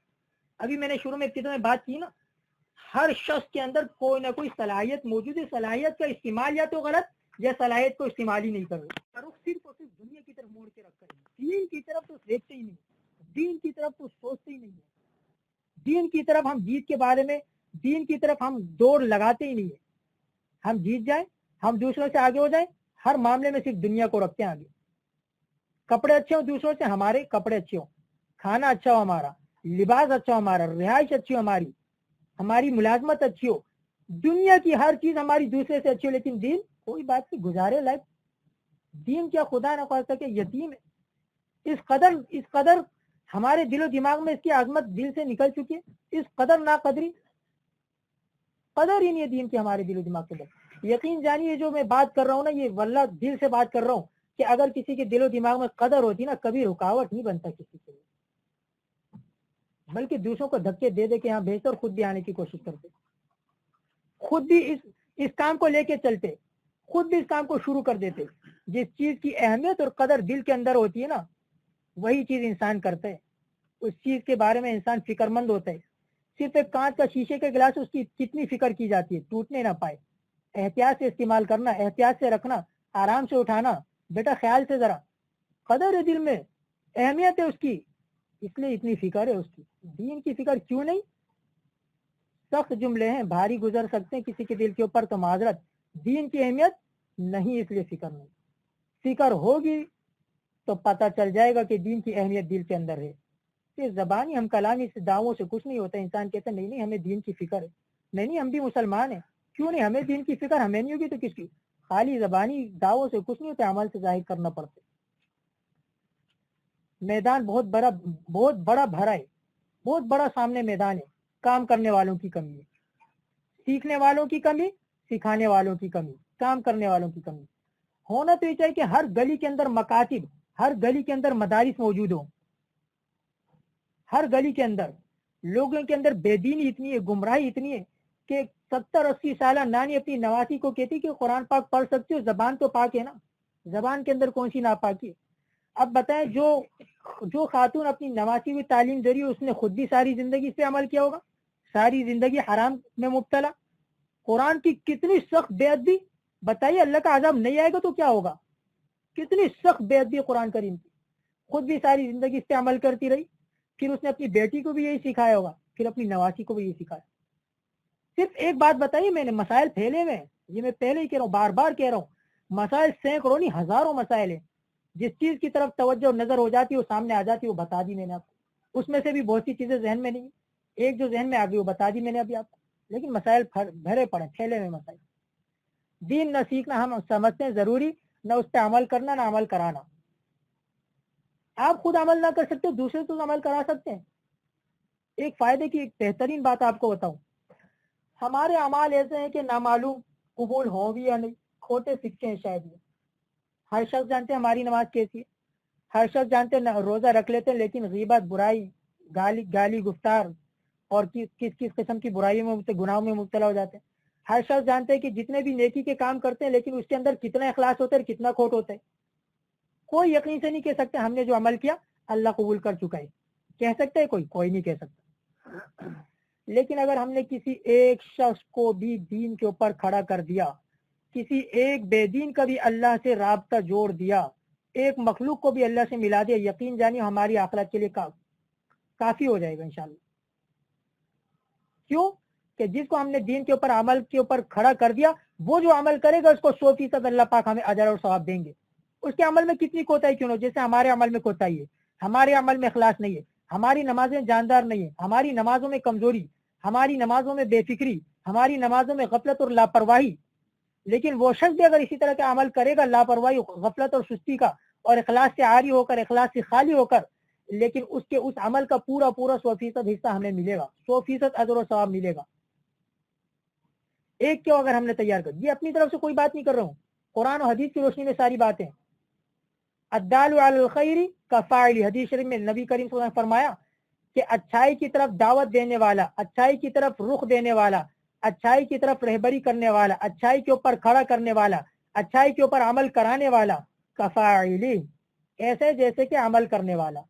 Speaker 1: ابھی میں نے شروع میں ابتدا میں بات کی نا, ہر شخص کے اندر کوئی نہ کوئی صلاحیت موجود ہے. صلاحیت کا استعمال یا تو غلط, یا صلاحیت کو استعمال ہی نہیں کر رہے. رخ صرف اور صرف دنیا کی طرف موڑ کے رکھا ہے, دین کی طرف تو دیکھتے ہی نہیں, دین کی طرف تو سوچتے ہی نہیں ہے. دین کی طرف ہم جیت کے بارے میں دین کی طرف ہم دوڑ لگاتے ہی نہیں ہے. ہم جیت جائیں, ہم دوسروں سے آگے ہو جائیں, ہر معاملے میں صرف دنیا کو رکھتے ہیں آگے. کپڑے اچھے ہوں دوسروں سے, ہمارے کپڑے اچھے ہوں, کھانا اچھا ہو ہمارا, لباس اچھا ہو ہمارا, رہائش اچھی ہو ہماری, ہماری ملازمت اچھی ہو, دنیا کی ہر چیز ہماری دوسرے سے اچھی ہو, لیکن دین کوئی بات نہیں, گزارے لائف. دین کیا خدا نہ خواستہ کہ یتیم ہے. اس قدر ہمارے دل و دماغ میں اس کی عظمت دل سے نکل چکی ہے, اس قدر ناقدری, قدر ہی نہیں ہے دین کی ہمارے دل و دماغ کے اندر. یقین جانیے جو میں بات کر رہا ہوں نا, یہ واللہ دل سے بات کر رہا ہوں کہ اگر کسی کے دل و دماغ میں قدر ہوتی نا, کبھی رکاوٹ نہیں بنتا کسی کے لیے, بلکہ دوسروں کو دھکے دے دے کے یہاں بھیجتے اور خود بھی آنے کی کوشش کرتے, خود بھی اس کام کو لے کے چلتے, خود بھی اس کام کو شروع کر دیتے. جس چیز کی اہمیت اور قدر دل کے اندر ہوتی ہے نا, وہی چیز انسان کرتا ہے, اس چیز کے بارے میں انسان فکر مند ہوتا ہے. صرف ایک کانچ کا شیشے کے گلاس, اس کی کتنی فکر کی جاتی ہے, ٹوٹنے نہ پائے, احتیاط سے استعمال کرنا, احتیاط سے رکھنا, آرام سے اٹھانا, بیٹا خیال سے ذرا, قدر ہے دل میں, اہمیت ہے اس کی, اس لیے اتنی فکر ہے اس کی. دین کی فکر کیوں نہیں؟ سخت جملے ہیں, بھاری گزر سکتے ہیں کسی کے دل کے اوپر, تو معذرت, دین کی اہمیت نہیں, اس لیے فکر نہیں. فکر ہوگی تو پتہ چل جائے گا کہ دین کی اہمیت دل کے اندر ہے. زبانی ہم کلامی سے دعووں سے کچھ نہیں ہوتا. انسان کہتا ہے نہیں ہمیں دین کی فکر ہے, نہیں ہم بھی مسلمان ہیں, کیوں نہیں, ہمیں دین کی فکر ہمیں نہیں ہوگی تو کس کی. خالی زبانی دعووں سے کچھ نہیں ہوتا, عمل سے ظاہر کرنا پڑتا. میدان بہت بڑا بھرا ہے, بہت بڑا سامنے میدان ہے. کام کرنے والوں کی کمی ہے, سیکھنے والوں کی کمی, سکھانے والوں کی کمی, کام کرنے والوں کی کمی. ہونا تو یہ چاہیے کہ ہر گلی کے اندر مکاتب, ہر گلی کے اندر مدارس موجود ہوں. ہر گلی کے اندر لوگوں کے اندر بے دینی اتنی ہے, گمراہی اتنی ہے کہ 70-80 سالہ نانی اپنی نواسی کو کہتی کہ قرآن پاک پڑھ سکتی ہو, زبان تو پاک ہے نا, زبان کے اندر کون سی ناپاکی ہے. اب بتائیں جو خاتون اپنی نواسی ہوئی تعلیم دے رہی ہے, اس نے خود بھی ساری زندگی اس پہ عمل کیا ہوگا, ساری زندگی حرام میں مبتلا. قرآن کی کتنی سخت بے ادبی, بتائیے اللہ کا عذاب نہیں آئے گا تو کیا ہوگا. کتنی سخت بے ادبی قرآن کریم کی, خود بھی ساری زندگی اس پہ عمل کرتی رہی, پھر اس نے اپنی بیٹی کو بھی یہی سکھایا ہوگا, پھر اپنی نواسی کو بھی یہی سکھایا. صرف ایک بات بتائیے, میں نے مسائل پھیلے ہوئے ہیں, یہ میں پہلے ہی کہہ رہا ہوں, بار بار کہہ رہا ہوں, مسائل سینکڑوں نہیں ہزاروں مسائل ہیں. جس چیز کی طرف توجہ نظر ہو جاتی ہے وہ سامنے آ جاتی ہے, وہ بتا دی میں نے آپ کو. اس میں سے بھی بہت سی چیزیں ذہن میں نہیں, ایک جو ذہن میں آ گئی وہ بتا دی میں نے ابھی آپ کو, لیکن مسائل بھرے پڑے, پھیلے ہوئے مسائل. دین نہ سیکھنا ہم سمجھتے ہیں ضروری, نہ اس پہ عمل کرنا, نہ عمل کرانا. آپ خود عمل نہ کر سکتے, دوسرے تو عمل کرا سکتے ہیں. ایک فائدے کی ایک بہترین بات آپ کو بتاؤں, ہمارے اعمال ایسے ہیں کہ نامعلوم قبول ہوں بھی یا نہیں, کھوٹے سکے ہیں شاید. ہر شخص جانتے ہیں ہماری نماز کیسی ہے, ہر شخص جانتے ہیں روزہ رکھ لیتے ہیں, لیکن غیبت, برائی, گالی گفتار اور کس قسم کی برائیوں میں, گناہوں میں مبتلا ہو جاتے ہیں. ہر شخص جانتے ہیں کہ جتنے بھی نیکی کے کام کرتے ہیں, لیکن اس کے اندر کتنا اخلاص ہوتا ہے, کتنا کھوٹ ہوتا ہے. کوئی یقین سے نہیں کہہ سکتے ہم نے جو عمل کیا اللہ قبول کر چکا ہے. کہہ سکتے ہے کوئی نہیں کہہ سکتا. لیکن اگر ہم نے کسی ایک شخص کو بھی دین کے اوپر کھڑا کر دیا, کسی ایک بے دین کا بھی اللہ سے رابطہ جوڑ دیا, ایک مخلوق کو بھی اللہ سے ملا دیا, یقین جانیے ہماری آخرت کے لیے کافی ہو جائے گا انشاءاللہ. کیوں کہ جس کو ہم نے دین کے اوپر عمل کے اوپر کھڑا کر دیا, وہ جو عمل کرے گا اس کو 100% اللہ پاک ہمیں اجر اور ثواب دیں گے. اس کے عمل میں کتنی کوتاہی کیوں نہ ہو, جیسے ہمارے عمل میں کوتاہی ہے, ہمارے عمل میں اخلاص نہیں ہے, ہماری نمازیں جاندار نہیں ہے, ہماری نمازوں میں کمزوری, ہماری نمازوں میں بے فکری, ہماری نمازوں میں غفلت اور لاپرواہی. لیکن وہ شخص بھی اگر اسی طرح کا عمل کرے گا, لاپرواہی, غفلت اور سستی کا, اور اخلاص سے عاری ہو کر, اخلاص سے خالی ہو کر, لیکن اس عمل کا پورا 100% حصہ ہمیں ملے گا, 100% اجر و ثواب ملے گا. ایک کیوں اگر ہم نے تیار کر, یہ اپنی طرف سے کوئی بات نہیں کر رہا ہوں, قرآن و حدیث کی روشنی میں ساری باتیں. الدال علی الخیر کفاعل, حدیث شریف میں نبی کریم صلی اللہ علیہ وسلم نے فرمایا کہ اچھائی کی طرف دعوت دینے والا, اچھائی کی طرف رخ دینے والا, اچھائی کی طرف رہبری کرنے والا, اچھائی کے اوپر کھڑا کرنے والا, اچھائی کے اوپر عمل کرانے والا, کفاعلی, ایسے جیسے کہ عمل کرنے والا.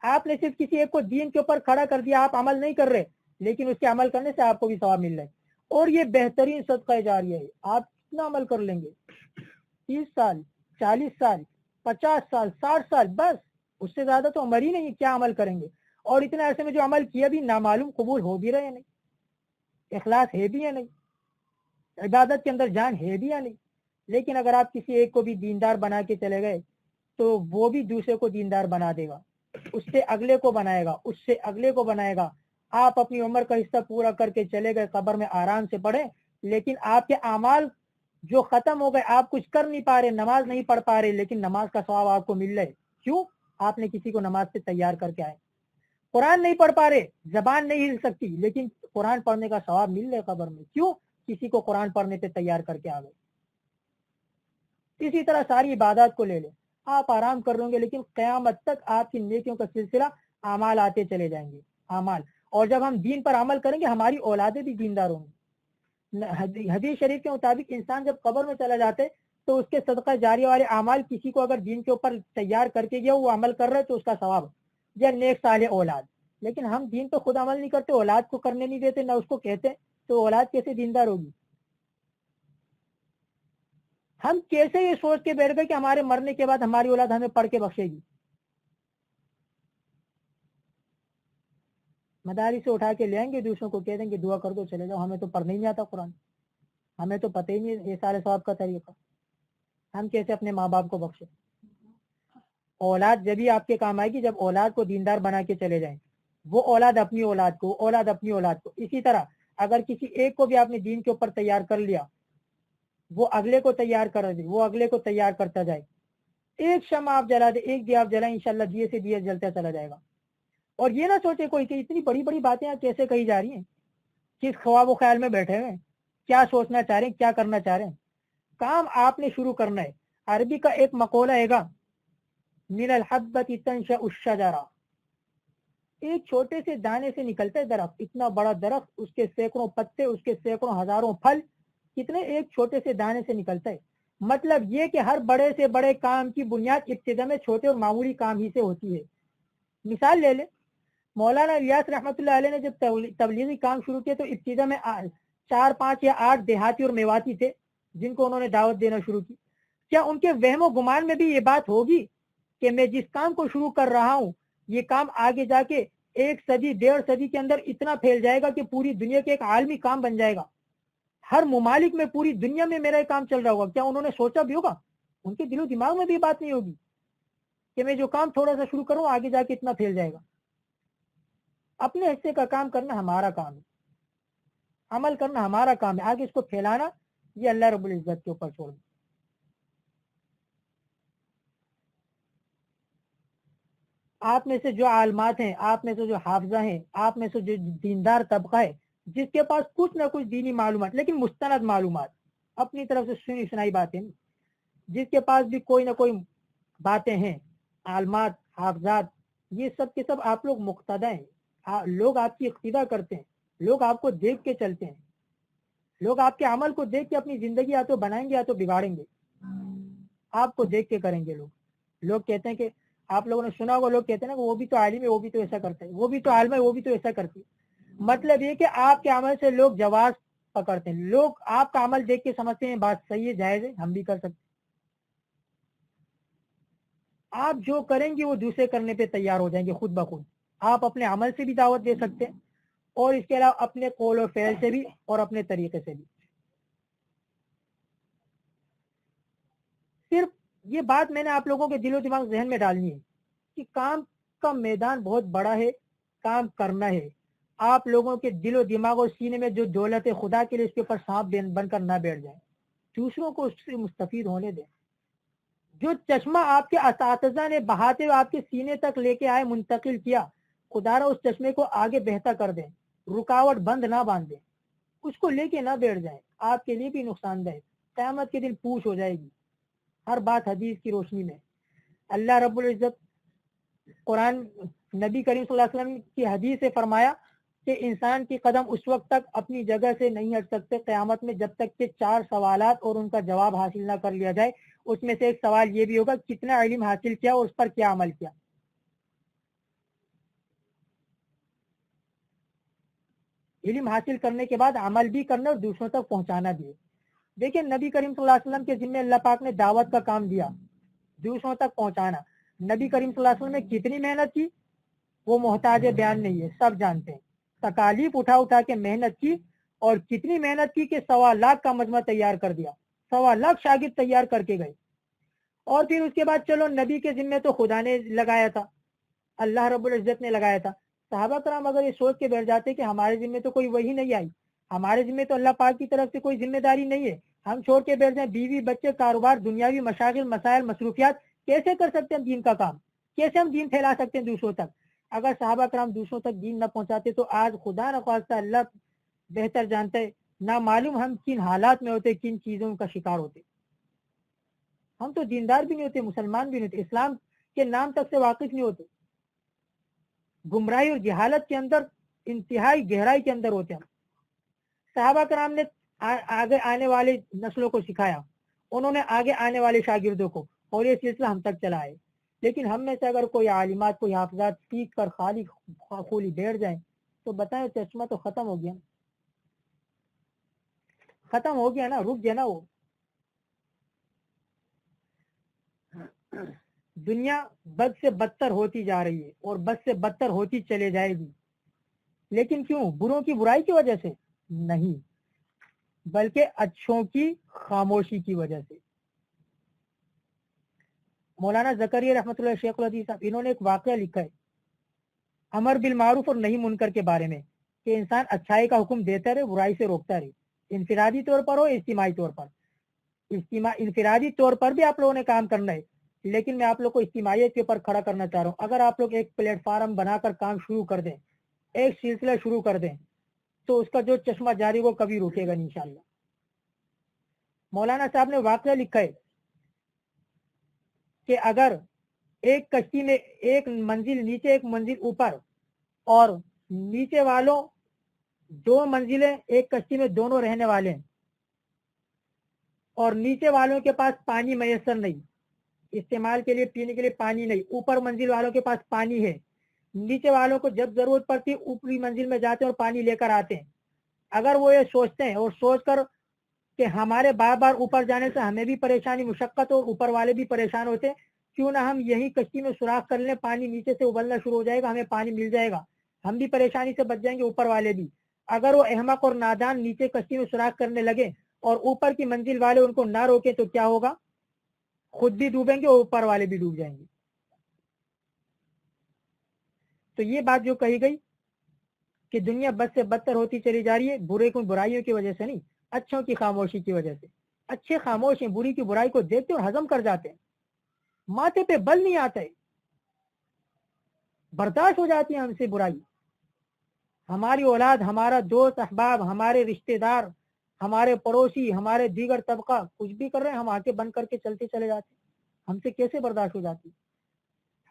Speaker 1: آپ نے صرف کسی ایک کو دین کے اوپر کھڑا کر دیا, آپ عمل نہیں کر رہے, لیکن اس کے عمل کرنے سے آپ کو بھی ثواب مل رہا ہے. اور یہ بہترین صدقہ جاریہ ہے. آپ کتنا عمل کر لیں گے, 30 سال, 40 سال, 50 سال, 60 سال, بس اس سے زیادہ تو عمر ہی نہیں, کیا عمل کریں گے. اور اتنے عرصے میں جو عمل کیا بھی نامعلوم قبول ہو بھی رہے ہیں نہیں, اخلاص ہے بھی یا نہیں, عبادت کے اندر جان ہے بھی یا نہیں. لیکن اگر آپ کسی ایک کو بھی دیندار بنا کے چلے گئے تو وہ بھی دوسرے کو دیندار بنا دے گا, اس سے اگلے کو بنائے گا, اس سے اگلے کو بنائے گا. آپ اپنی عمر کا حصہ پورا کر کے چلے گئے, قبر میں آرام سے پڑھے, لیکن آپ کے اعمال جو ختم ہو گئے, آپ کچھ کر نہیں پا رہے, نماز نہیں پڑھ پا رہے, لیکن نماز کا ثواب آپ کو مل رہا ہے. کیوں؟ آپ نے کسی کو نماز سے تیار کر کے آئے. قرآن نہیں پڑھ پا رہے, زبان نہیں ہل سکتی, لیکن قرآن پڑھنے کا ثواب مل رہا ہے قبر میں. کیوں؟ کسی کو قرآن پڑھنے پہ تیار کر کے آ گئے. اسی طرح ساری عبادات کو لے لیں, آپ آرام کر رہے ہوں گے, لیکن قیامت تک آپ کی نیکیوں کا سلسلہ اعمال آتے چلے جائیں گے, اعمال. اور جب ہم دین پر عمل کریں گے, ہماری اولادیں بھی دیندار ہوں گی. حدیث شریف کے مطابق انسان جب قبر میں چلا جاتے تو اس کے صدقہ جاریہ والے اعمال, کسی کو اگر دین کے اوپر تیار کر کے گیا, وہ عمل کر رہے تو اس کا ثواب یا نیک صالح اولاد. لیکن ہم دین تو خود عمل نہیں کرتے, اولاد کو کرنے نہیں دیتے, نہ اس کو کہتے, تو اولاد کیسے دیندار ہوگی؟ ہم کیسے یہ سوچ کے بیٹھ گئے کہ ہمارے مرنے کے بعد ہماری اولاد ہمیں پڑھ کے بخشے گی؟ مدارس سے اٹھا کے لے آئیں گے, دوسروں کو کہہ دیں گے دعا کر دو, چلے جاؤ, ہمیں تو پڑھنے ہی نہیں آتا قرآن, ہمیں تو پتہ ہی نہیں یہ سارے ثواب کا طریقہ. ہم کیسے اپنے ماں باپ کو بخشے؟ اولاد جبھی آپ کے کام آئے گی جب اولاد کو دیندار بنا کے چلے جائیں, وہ اولاد اپنی اولاد کو, اولاد اپنی اولاد کو. اسی طرح اگر کسی ایک کو بھی آپ نے دین کے اوپر تیار کر لیا, وہ اگلے کو تیار کر دے, وہ اگلے کو تیار کرتا جائے. ایک شمع آپ جلا دے, ایک دیا آپ جلائیں, انشاءاللہ دیے سے دیے جلتا چلا جائے گا. اور یہ نہ سوچے کوئی کہ اتنی بڑی بڑی باتیں آپ کیسے کہی جا رہی ہیں, کس خواب و خیال میں بیٹھے ہوئے, کیا سوچنا چاہ رہے ہیں, کیا کرنا چاہ رہے ہیں. کام آپ نے شروع کرنا ہے. عربی کا ایک مقولہ ہے گا, من الحبۃ تنشأ الشجرہ, ایک چھوٹے سے دانے سے نکلتا ہے درخت. اتنا بڑا درخت, اس کے سینکڑوں پتے, اس کے سینکڑوں ہزاروں پھل, کتنے ایک چھوٹے سے دانے سے نکلتا ہے. مطلب یہ کہ ہر بڑے سے بڑے کام کی بنیاد ابتدا میں چھوٹے اور معمولی کام ہی سے ہوتی ہے. مثال لے لیں, مولانا الیاس رحمۃ اللہ علیہ نے جب تبلیغی کام شروع کیا تو ابتدا میں 4 5 یا 8 دیہاتی اور میواتی تھے جن کو انہوں نے دعوت دینا شروع کی. کیا ان کے وہم و گمان میں بھی یہ بات ہوگی کہ میں جس کام کو شروع کر رہا ہوں یہ کام آگے جا کے 1 صدی 1.5 صدی کے اندر اتنا پھیل جائے گا کہ پوری دنیا کے ایک عالمی کام بن جائے گا, ہر ممالک میں, پوری دنیا میں میرا یہ کام چل رہا ہوگا؟ کیا انہوں نے سوچا بھی ہوگا؟ ان کے دل و دماغ میں بھی بات نہیں ہوگی کہ میں جو کام تھوڑا سا شروع کروں آگے جا کے اتنا پھیل جائے گا. اپنے حصے کا کام کرنا ہمارا کام ہے, عمل کرنا ہمارا کام ہے, آگے اس کو پھیلانا یہ اللہ رب العزت کے اوپر چھوڑ دیں. آپ میں سے جو عالمات ہیں, آپ میں سے جو حافظہ ہیں, آپ میں سے جو دیندار طبقہ ہے, جس کے پاس کچھ نہ کچھ دینی معلومات, لیکن مستند معلومات, اپنی طرف سے سنی سنائی باتیں, جس کے پاس بھی کوئی نہ کوئی باتیں ہیں, عالمات, حافظات, یہ سب کے سب آپ لوگ مقتدی ہیں. لوگ آپ کی اقتدا کرتے ہیں, لوگ آپ کو دیکھ کے چلتے ہیں, لوگ آپ کے عمل کو دیکھ کے اپنی زندگی یا تو بنائیں گے یا تو بگاڑیں گے. آپ کو دیکھ کے کریں گے لوگ. لوگ کہتے ہیں کہ آپ لوگوں نے سنا ہوگا, لوگ کہتے ہیں نا وہ بھی تو عالم ہے, وہ بھی تو ایسا کرتا ہے, وہ بھی تو عالم ہے, وہ بھی تو ایسا کرتی ہے. مطلب یہ کہ آپ کے عمل سے لوگ جواز پکڑتے ہیں, لوگ آپ کا عمل دیکھ کے سمجھتے ہیں بات صحیح ہے, جائز ہے, ہم بھی کر سکتے. آپ جو کریں گے وہ دوسرے کرنے پہ تیار ہو جائیں گے خود بخود. آپ اپنے عمل سے بھی دعوت دے سکتے ہیں, اور اس کے علاوہ اپنے قول و فعل سے بھی, اور اپنے طریقے سے بھی. صرف یہ بات میں نے آپ لوگوں کے دل و دماغ ذہن میں ڈالنی ہے کہ کام کا میدان بہت بڑا ہے, کام کرنا ہے. آپ لوگوں کے دل و دماغ اور سینے میں جو دولت ہے خدا کے لیے, اس کے اوپر سانپ بن کر نہ بیٹھ جائیں, دوسروں کو اس سے مستفید ہونے دیں. جو چشمہ آپ کے اساتذہ نے بہاتے ہوئے آپ کے سینے تک لے کے آئے, منتقل کیا, خدا را اس چشمے کو آگے بہتا کر دیں, رکاوٹ بند نہ باندھیں, اس کو لے کے نہ بیٹھ جائیں. آپ کے لیے بھی نقصان دہ, قیامت کے دن پوچھ ہو جائے گی ہر بات حدیث کی روشنی میں. اللہ رب العزت قرآن, نبی کریم صلی اللہ علیہ وسلم کی حدیث سے فرمایا کہ انسان کی قدم اس وقت تک اپنی جگہ سے نہیں ہٹ سکتے قیامت میں جب تک کہ 4 سوالات اور ان کا جواب حاصل نہ کر لیا جائے. اس میں سے ایک سوال یہ بھی ہوگا کتنا علم حاصل کیا اور اس پر کیا عمل کیا. علم حاصل کرنے کے بعد عمل بھی کرنا اور دوسروں تک پہنچانا بھی. دیکھیں نبی کریم صلی اللہ علیہ وسلم کے ذمہ اللہ پاک نے دعوت کا کام دیا, دوسروں تک پہنچانا. نبی کریم صلی اللہ علیہ وسلم نے کتنی محنت کی, وہ محتاج بیان نہیں ہے، سب جانتے ہیں۔ تکالیف اٹھا اٹھا کے محنت کی، اور کتنی محنت کی کہ 1.25 لاکھ کا مجمع تیار کر دیا، 1.25 لاکھ شاگرد تیار کر کے گئے۔ اور پھر اس کے بعد چلو نبی کے ذمے تو خدا نے لگایا تھا، اللہ رب العزت نے لگایا تھا۔ صحابہ کرام اگر یہ سوچ کے بیٹھ جاتے کہ ہمارے ذمے تو کوئی وہی نہیں آئی، ہمارے ذمے تو اللہ پاک کی طرف سے کوئی ذمہ داری نہیں ہے، ہم چھوڑ کے بیٹھ جائیں، بیوی بچے کاروبار دنیاوی مشاغل مسائل مصروفیات، کیسے کر سکتے ہیں دین کا کام؟ کیسے ہم دین پھیلا سکتے ہیں دوسروں تک؟ اگر صحابہ کرام دوسروں تک دین نہ پہنچاتے تو آج خدا نخواستہ اللہ بہتر جانتے ہیں نہ معلوم ہم کن حالات میں ہوتے، کن چیزوں کا شکار ہوتے۔ ہم تو دیندار بھی نہیں ہوتے، مسلمان بھی نہیں ہوتے، اسلام کے نام تک سے واقف نہیں ہوتے، گمراہی اور جہالت کے اندر انتہائی گہرائی کے اندر ہوتے ہیں۔ صحابہ کرام نے آگے آنے والے نسلوں کو سکھایا، انہوں نے آگے آنے والے شاگردوں کو، اور یہ سلسلہ ہم تک چلا ہے۔ لیکن ہم میں سے اگر کوئی عالمات کوئی حافظات سیکھ کر خالی خولی بیٹھ جائیں تو بتائیں چشمہ تو ختم ہو گیا، ختم ہو گیا نا، رک گیا نا۔ وہ دنیا بد سے بدتر ہوتی جا رہی ہے اور بد سے بدتر ہوتی چلے جائے گی، لیکن کیوں؟ بروں کی برائی کی وجہ سے نہیں، بلکہ اچھوں کی خاموشی کی وجہ سے۔ مولانا زکریا رحمۃ اللہ شیخ الحدیث صاحب، انہوں نے ایک واقعہ لکھا ہے امر بالمعروف اور نہیں منکر کے بارے میں، کہ انسان اچھائی کا حکم دیتا رہے، برائی سے روکتا رہے، انفرادی طور پر ہو اجتماعی طور پر۔ انفرادی طور پر بھی آپ لوگوں نے کام کرنا ہے، لیکن میں آپ لوگ کو اجتماعیت کے اوپر کھڑا کرنا چاہ رہا ہوں۔ اگر آپ لوگ ایک پلیٹ فارم بنا کر کام شروع کر دیں، ایک سلسلہ شروع کر دیں، تو اس کا جو چشمہ جاری وہ کبھی رکے گا نہیں انشاءاللہ۔ مولانا صاحب نے واقعہ لکھا ہے کہ اگر ایک کشتی میں ایک منزل نیچے ایک منزل اوپر، اور نیچے والوں 2 منزلیں ایک کشتی میں دونوں رہنے والے ہیں، اور نیچے والوں کے پاس پانی میسر نہیں، استعمال کے لیے پینے کے لیے پانی نہیں، اوپر منزل والوں کے پاس پانی ہے، نیچے والوں کو جب ضرورت پڑتی اوپری منزل میں جاتے ہیں اور پانی لے کر آتے ہیں۔ اگر وہ یہ سوچتے ہیں اور سوچ کر کہ ہمارے بار بار اوپر جانے سے ہمیں بھی پریشانی مشقت اور اوپر والے بھی پریشان ہوتے، کیوں نہ ہم یہی کشتی میں سوراخ کر لیں، پانی نیچے سے ابلنا شروع ہو جائے گا، ہمیں پانی مل جائے گا، ہم بھی پریشانی سے بچ جائیں گے، اوپر والے بھی۔ اگر وہ احمق اور نادان نیچے کشتی میں سوراخ کرنے لگے اور اوپر کی منزل والے ان کو نہ روکے تو کیا ہوگا؟ خود بھی ڈوبیں گے اور اوپر والے بھی ڈوب جائیں گے۔ تو یہ بات جو کہی گئی کہ دنیا بد سے بدتر ہوتی چلی جا رہی ہے، برے کو برائیوں کی وجہ سے نہیں، اچھوں کی خاموشی کی وجہ سے۔ اچھے خاموش ہیں، بری کی برائی کو دیکھتے اور ہضم کر جاتے ہیں، ماتھے پہ بل نہیں آتا ہے، برداشت ہو جاتی ہے ہم سے برائی۔ ہماری اولاد، ہمارا دوست احباب، ہمارے رشتہ دار، ہمارے پڑوسی، ہمارے دیگر طبقہ کچھ بھی کر رہے ہیں، ہم آنکھیں بند کر کے چلتے چلے جاتے ہیں، ہم سے کیسے برداشت ہو جاتی؟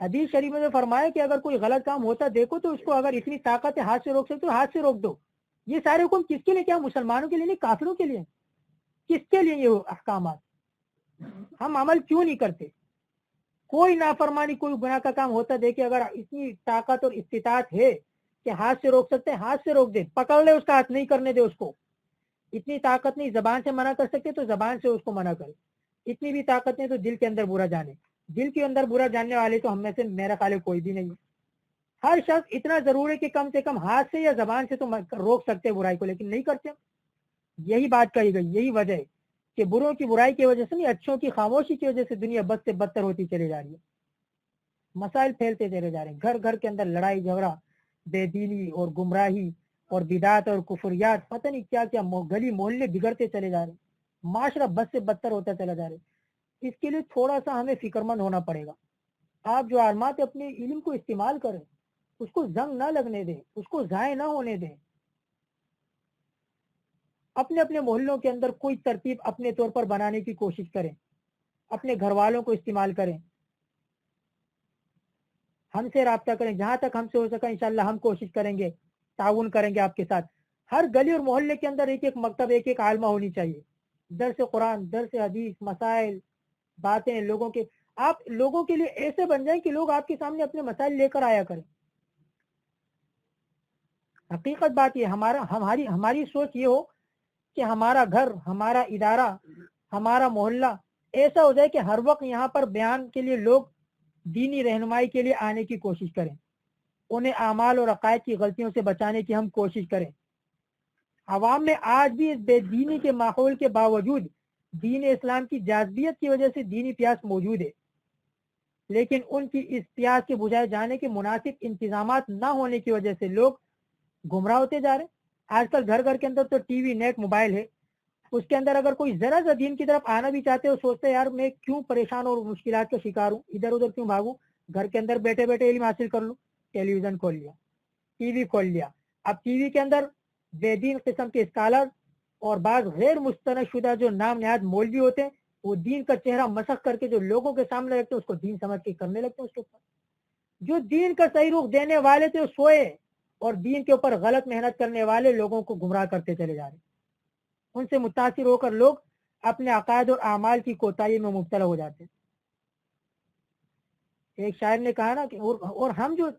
Speaker 1: حدیث شریف میں فرمایا کہ اگر کوئی غلط کام ہوتا دیکھو تو اس کو اگر اتنی طاقت ہے ہاتھ سے روک سکتے تو ہاتھ سے روک دو۔ یہ سارے حکم کس کے لیے؟ کیا مسلمانوں کے لیے نہیں، کافروں کے لیے؟ کس کے لیے یہ احکامات؟ ہم عمل کیوں نہیں کرتے؟ کوئی نافرمانی کوئی گناہ کا کام ہوتا دیکھے، اگر اتنی طاقت اور استطاعت ہے کہ ہاتھ سے روک سکتے، ہاتھ سے روک دے، پکڑ لے اس کا ہاتھ، نہیں کرنے دے اس کو۔ اتنی طاقت نہیں زبان سے منع کر سکتے تو زبان سے اس کو منع کرے، اتنی بھی طاقت نہیں تو دل کے اندر برا جانے، دل کے اندر برا جاننے والے تو ہم میں سے میرا خیال کوئی بھی نہیں ہے۔ ہر شخص اتنا ضرور ہے کہ کم سے کم ہاتھ سے یا زبان سے تو روک سکتے برائی کو، لیکن نہیں کرتے۔ یہی بات کہی گئی، یہی وجہ ہے کہ بروں کی برائی کی وجہ سے نہیں، اچھوں کی خاموشی کی وجہ سے دنیا بد سے بدتر ہوتی چلی جا رہی ہے، مسائل پھیلتے چلے جا رہے ہیں، گھر گھر کے اندر لڑائی جھگڑا، بے دینی اور گمراہی اور بدعت اور کفریات، پتہ نہیں کیا کیا، گلی محلے بگڑتے چلے جا رہے ہیں، معاشرہ بد سے بدتر ہوتا چلا جا رہا ہے۔ اس کے لیے تھوڑا سا ہمیں فکر مند ہونا پڑے گا۔ آپ جو عالمات اپنے علم کو استعمال کریں، اس کو زنگ نہ لگنے دیں، اس کو ضائع نہ ہونے دیں۔ اپنے اپنے محلوں کے اندر کوئی ترتیب اپنے طور پر بنانے کی کوشش کریں، اپنے گھر والوں کو استعمال کریں، ہم سے رابطہ کریں، جہاں تک ہم سے ہو سکا انشاءاللہ ہم کوشش کریں گے، تعاون کریں گے آپ کے ساتھ۔ ہر گلی اور محلے کے اندر ایک ایک مکتب، ایک ایک عالمہ ہونی چاہیے، درس قرآن، درس حدیث، مسائل، باتیں لوگوں کے، آپ لوگوں کے لیے ایسے بن جائیں کہ لوگ آپ کے سامنے اپنے مسائل لے کر آیا کریں۔ حقیقت بات یہ ہماری سوچ یہ ہو کہ ہمارا گھر، ہمارا ادارہ، ہمارا محلہ ایسا ہو جائے کہ ہر وقت یہاں پر بیان کے لیے لوگ دینی رہنمائی کے لیے آنے کی کوشش کریں، انہیں اعمال اور عقائد کی غلطیوں سے بچانے کی ہم کوشش کریں۔ عوام میں آج بھی اس بے دینی کے ماحول کے باوجود دین اسلام کی جاذبیت کی وجہ سے دینی پیاس موجود ہے، لیکن ان کی اس پیاس کے بجھائے جانے کے مناسب انتظامات نہ ہونے کی وجہ سے لوگ گمراہ ہوتے جا رہے ہیں۔ آج کل گھر گھر کے اندر تو ٹی وی، نیٹ، موبائل ہے، اس کے اندر اگر کوئی ذرا سا دین کی طرف آنا بھی چاہتے ہو، سوچتے یار میں کیوں پریشان اور مشکلات کا شکار ہوں، ادھر ادھر کیوں بھاگوں، گھر کے اندر بیٹھے بیٹھے علم حاصل کر لوں۔ ٹیلی ویژن کھول لیا، ٹی وی کھول لیا، اب ٹی وی کے اندر بے دین قسم کے اسکالر اور بعض غیر مستند شدہ جو نام نہاد مولوی ہوتے ہیں، وہ دین کا چہرہ مسخ کر کے جو لوگوں کے سامنے رکھتے ہیں اس کو دین سمجھ کے کرنے لگتے ہیں اس کے اوپر۔ جو دین کا صحیح رخ دینے والے تھے وہ سوئے، اور دین کے اوپر غلط محنت کرنے والے لوگوں کو گمراہ کرتے چلے جا رہے ہیں۔ ان سے متاثر ہو کر لوگ اپنے عقائد اور اعمال کی کوتاہی میں مبتلا ہو جاتے ہیں۔ ایک شاعر نے کہا نا کہ اور ہم جو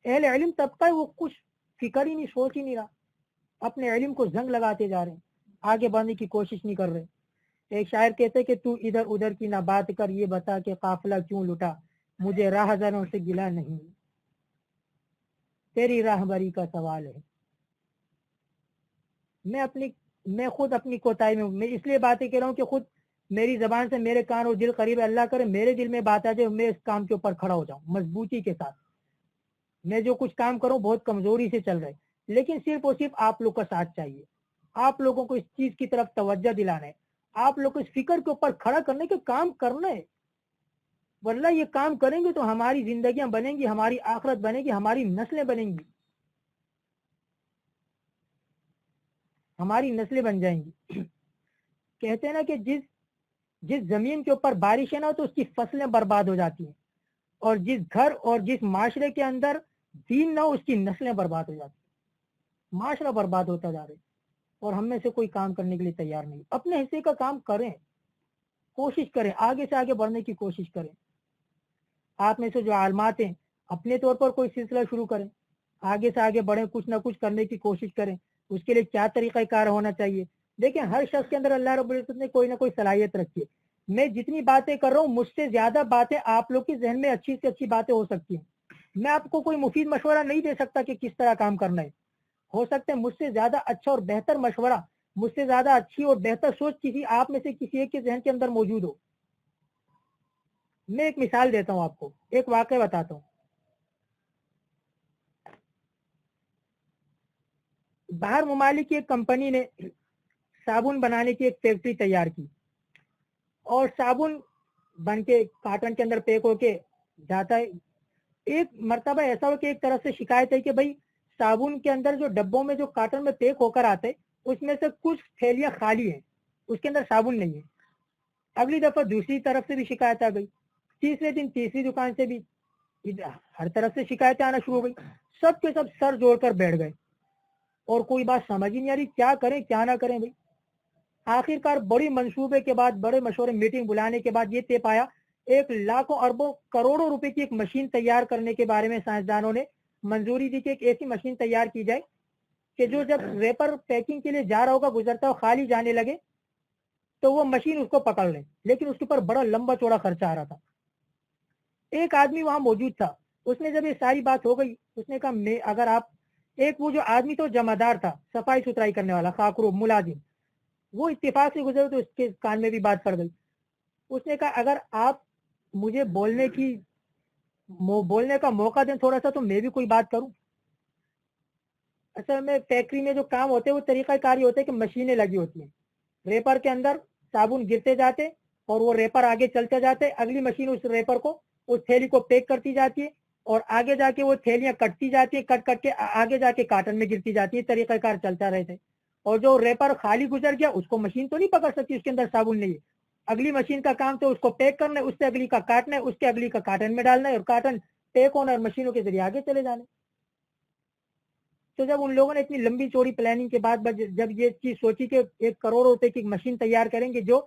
Speaker 1: اہل علم طبقہ ہے وہ کچھ فکر ہی نہیں، سوچ ہی نہیں رہا، اپنے علم کو زنگ لگاتے جا رہے ہیں، آگے بڑھنے کی کوشش نہیں کر رہے۔ ایک شاعر کہتے کہ تو ادھر ادھر کی نہ بات کر، یہ بتا کہ قافلہ کیوں لٹا، مجھے راہزنوں سے گلا نہیں، تیری راہبری کا سوال ہے۔ میں خود اپنی کوتاہی میں اس لیے باتیں کہہ رہا ہوں کہ خود میری زبان سے میرے کان اور دل قریب ہے، اللہ کرے میرے دل میں بات آ جائے، میں اس کام کے اوپر کھڑا ہو جاؤں مضبوطی کے ساتھ۔ میں جو کچھ کام کروں بہت کمزوری سے چل رہے، لیکن صرف اور صرف آپ لوگ کا ساتھ چاہیے، آپ لوگوں کو اس چیز کی طرف توجہ دلانا ہے، آپ لوگ کو اس فکر کے اوپر کھڑا کرنے کے کام کرنا ہے۔ واللہ یہ کام کریں گے تو ہماری زندگیاں بنیں گی، ہماری آخرت بنے گی، ہماری نسلیں بنیں گی، ہماری نسلیں بن جائیں گی۔ کہتے ہیں نا کہ جس زمین کے اوپر بارش ہے نا تو اس کی فصلیں برباد ہو جاتی ہیں، اور جس گھر اور جس معاشرے کے اندر دین نہ ہو اس کی نسلیں برباد ہو جاتی ہیں۔ معاشرہ برباد ہوتا جا رہا ہے اور ہم میں سے کوئی کام کرنے کے لیے تیار نہیں۔ اپنے حصے کا کام کریں، کوشش کریں، آگے سے آگے بڑھنے کی کوشش کریں۔ آپ میں سے جو عالمات ہیں اپنے طور پر کوئی سلسلہ شروع کریں، آگے سے آگے بڑھیں، کچھ نہ کچھ کرنے کی کوشش کریں۔ اس کے لیے کیا طریقہ کار ہونا چاہیے؟ دیکھیں ہر شخص کے اندر اللہ رب العزت نے کوئی نہ کوئی صلاحیت رکھی ہے۔ میں جتنی باتیں کر رہا ہوں مجھ سے زیادہ باتیں آپ لوگ کے ذہن میں اچھی سے اچھی باتیں ہو سکتی ہیں۔ میں آپ کو کوئی مفید مشورہ نہیں دے سکتا کہ کس طرح کام کرنا ہے، ہو سکتا ہے مجھ سے زیادہ اچھا اور بہتر مشورہ، مجھ سے زیادہ اچھی اور بہتر سوچ کسی آپ میں سے کسی ایک کے ذہن کے اندر موجود ہو۔ میں ایک مثال دیتا ہوں، آپ کو ایک واقعہ بتاتا ہوں۔ باہر ممالک کی ایک کمپنی نے صابن بنانے کی ایک فیکٹری تیار کی، اور صابن بن کے کارٹن کے اندر پیک ہو کے جاتا ہے۔ ایک مرتبہ ایسا ہو کہ ایک طرف سے شکایت ہے کہ بھائی صابن کے اندر جو ڈبوں میں جو کارٹن میں پیک ہو کر آتے اس میں سے کچھ تھیلیاں خالی ہیں، اس کے اندر صابن نہیں ہے۔ اگلی دفعہ دوسری طرف سے بھی شکایت آ گئی، تیسرے دن تیسری دکان سے بھی، ہر طرف سے شکایتیں آنا شروع ہو گئی۔ سب کے سب سر جوڑ کر بیٹھ گئے اور کوئی بات سمجھ ہی نہیں آ رہی کیا کریں کیا نہ کریں بھائی۔ آخر کار بڑی منصوبے کے بعد، بڑے مشورے، میٹنگ بلانے کے بعد یہ طے پایا، ایک لاکھوں اربوں کروڑوں روپے کی ایک مشین تیار کرنے کے بارے میں سائنسدانوں نے منظوری دی کہ ایک ایسی مشین تیار کی جائے کہ جو جب ریپر پیکنگ کے لیے جا رہا ہوگا، گزرتا ہو، خالی جانے لگے تو وہ مشین اس کو پکڑ لے، لیکن اس کے اوپر بڑا لمبا چوڑا خرچہ آ رہا تھا۔ ایک آدمی وہاں موجود تھا، اس نے جب یہ ساری بات ہو گئی اس نے کہا میں اگر آپ، ایک وہ جو آدمی تو جمع دار تھا، صفائی ستھرائی کرنے والا، خاکرو ملازم، وہ اتفاق سے گزرے تو اس کے کان میں بھی بات پڑ گئی۔ اس نے کہا اگر آپ مجھے بولنے کا موقع دیں تھوڑا سا تو میں بھی کوئی بات کروں۔ اصل میں فیکٹری میں جو کام ہوتے ہیں وہ طریقہ کاری ہوتے ہیں کہ مشینیں لگی ہوتی ہیں، ریپر کے اندر صابن گرتے جاتے اور وہ ریپر آگے چلتے جاتے، اگلی مشین اس ریپر کو، اس تھیلی کو پیک کرتی جاتی ہے اور آگے جا کے وہ تھیلیاں کٹتی جاتی ہیں، کٹ کے آگے جا کے کارٹن میں گرتی جاتی ہے، طریقہ کار چلتا رہتے۔ اور جو ریپر خالی گزر گیا اس کو مشین تو نہیں پکڑ سکتی، اس کے اندر صابن نہیں ہے، اگلی مشین کا کام تو اس کو پیک کرنا ہے، اس سے اگلی کا کاٹنا ہے، اس کے اگلی کا کارٹن میں ڈالنا ہے، اور کارٹن پیک ہونا اور مشینوں کے ذریعے آگے چلے جانے۔ تو جب ان لوگوں نے اتنی لمبی چوڑی پلاننگ کے بعد جب یہ چیز سوچی کہ 1 کروڑ روپے کی مشین تیار کریں گے جو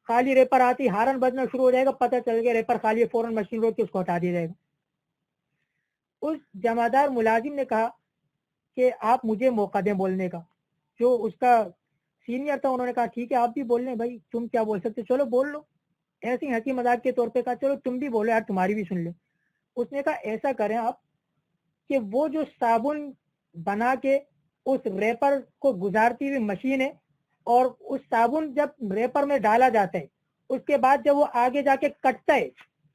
Speaker 1: خالی ریپر آتی ہارن بجنا شروع ہو جائے گا، پتہ چل گیا ریپر خالی ہے، فوراً مشین روک کے اس کو ہٹا دیا جائے گا۔ اس جمعدار ملازم نے کہا کہ آپ مجھے موقع دیں بولنے کا۔ جو اس کا سینئر تھا انہوں نے کہا ٹھیک ہے آپ بھی بول لیں بھائی، تم کیا بول سکتے، چلو بول لو۔ ایسے ہی ہنسی مذاق کے طور پہ کہا چلو تم بھی بولو یار، تمہاری بھی سن لیں۔ اس نے کہا ایسا کریں آپ کہ وہ جو صابن بنا کے اس ریپر کو گزارتی ہوئی مشین ہے اور اس صابن جب ریپر میں ڈالا جاتا ہے اس کے بعد جب وہ آگے جا کے کٹتا ہے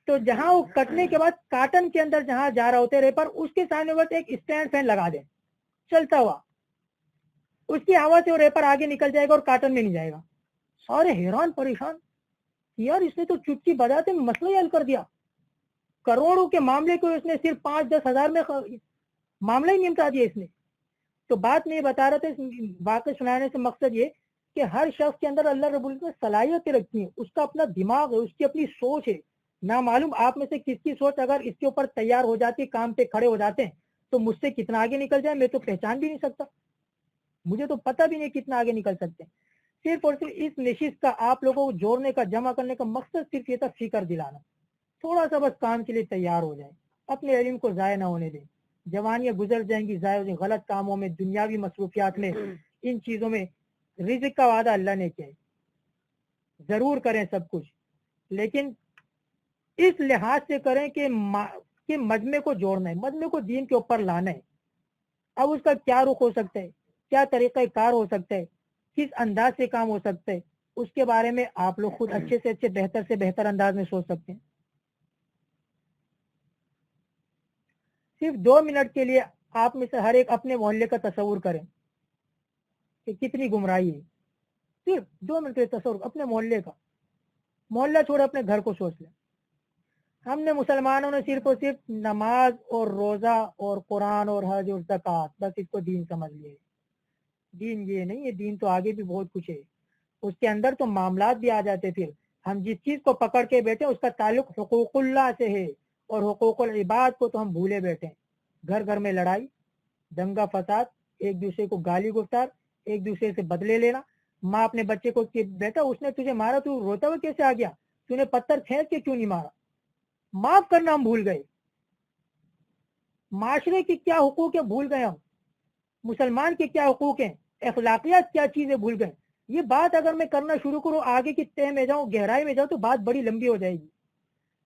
Speaker 1: تو جہاں وہ کٹنے کے بعد کاٹن کے اندر جہاں جا رہا ہوتا ہے ریپر اس کے سامنے بس ایک اسٹینڈ فین لگا دیں چلتا ہوا، اس کی ہوا سے وہ ریپر آگے نکل جائے گا اور کاٹن میں نہیں جائے گا. سارے حیران پریشان، یار اس نے تو چٹکی بجاتے مسئلہ ہی حل کر دیا. کروڑوں کے معاملے کو اس نے صرف 5-10 ہزار میں معاملہ ہی نمٹا دیا اس نے. تو بات میں یہ بتا رہا تھا واقع سنانے سے مقصد یہ کہ ہر شخص کے اندر اللہ رب العزت نے صلاحیتیں رکھی ہیں، اس کا اپنا دماغ ہے، اس کی اپنی سوچ ہے. نہ معلوم آپ میں سے کس کی سوچ اگر اس کے اوپر تیار ہو جاتی، کام پہ کھڑے ہو جاتے ہیں تو مجھ سے کتنا آگے نکل جائے میں تو پہچان بھی نہیں سکتا، مجھے تو پتہ بھی نہیں کتنا آگے نکل سکتے ہیں. صرف اور صرف اس نشست کا آپ لوگوں کو جوڑنے کا جمع کرنے کا مقصد صرف یہ تھا فکر دلانا، تھوڑا سا بس کام کے لیے تیار ہو جائیں، اپنے علم کو ضائع نہ ہونے دیں. جوانیاں گزر جائیں گی، ضائع ہو جائیں، غلط کاموں میں، دنیاوی مصروفیات میں، ان چیزوں میں. رزق کا وعدہ اللہ نے کیا ہے، ضرور کریں سب کچھ، لیکن اس لحاظ سے کریں کہ مجمع کو جوڑنا ہے، مجمع کو دین کے اوپر لانا ہے. اب اس کا کیا رخ ہو سکتا ہے، کیا طریقہ کار ہو سکتا ہے، کس انداز سے کام ہو سکتا ہے، اس کے بارے میں آپ لوگ خود اچھے سے بہتر انداز میں سوچ سکتے ہیں. صرف 2 منٹ کے لیے آپ میں سے ہر ایک اپنے محلے کا تصور کریں کہ کتنی گمراہی ہے. صرف 2 منٹ کے تصور اپنے محلے کا، محلہ چھوڑے اپنے گھر کو سوچ لیں. ہم نے مسلمانوں نے صرف اور صرف نماز اور روزہ اور قرآن اور حج اور زکوٰۃ بس اس کو دین سمجھ لیے. دین یہ نہیں ہے، دین تو آگے بھی بہت کچھ ہے، اس کے اندر تو معاملات بھی آ جاتے. پھر ہم جس چیز کو پکڑ کے بیٹھے اس کا تعلق حقوق اللہ سے ہے اور حقوق العباد کو تو ہم بھولے بیٹھے. گھر گھر میں لڑائی، دنگا فساد، ایک دوسرے کو گالی گفتار، ایک دوسرے سے بدلے لینا. ماں اپنے بچے کو بیٹا اس نے تجھے مارا، تو روتا ہوا کیسے آ گیا، تو نے پتھر پھینک کے کیوں نہیں مارا. معاف کرنا ہم بھول گئے، معاشرے کے کیا حقوق ہیں بھول گئے، ہم مسلمان کے کیا حقوق ہیں، اخلاقیات کیا چیزیں بھول گئے. یہ بات اگر میں کرنا شروع کروں، آگے کی تہ میں جاؤں، گہرائی میں جاؤں، تو بات بڑی لمبی ہو جائے گی.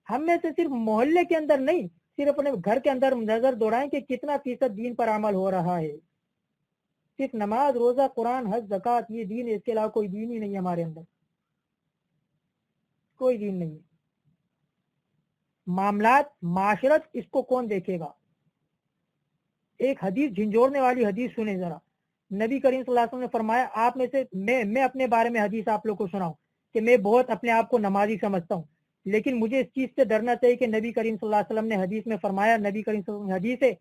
Speaker 1: ہم میں سے صرف محلے کے اندر نہیں، صرف اپنے گھر کے اندر نظر دوڑائیں کہ کتنا فیصد دین پر عمل ہو رہا ہے. صرف نماز، روزہ، قرآن، حج، زکوٰۃ یہ دین ہے، اس کے علاوہ کوئی دین ہی نہیں ہے ہمارے اندر، کوئی دین نہیں ہے. معاملات، معاشرت، اس کو کون دیکھے گا. ایک حدیث جھنجھوڑنے والی حدیث سنیں ذرا. نبی کریم صلی اللہ علیہ وسلم نے فرمایا، آپ میں سے میں اپنے بارے میں حدیث آپ لوگ کو سناؤں کہ میں بہت اپنے آپ کو نمازی سمجھتا ہوں، لیکن مجھے اس چیز سے ڈرنا چاہیے کہ نبی کریم صلی اللہ علیہ وسلم نے حدیث میں فرمایا، نبی کریم صلی اللہ علیہ وسلم حدیث ہے،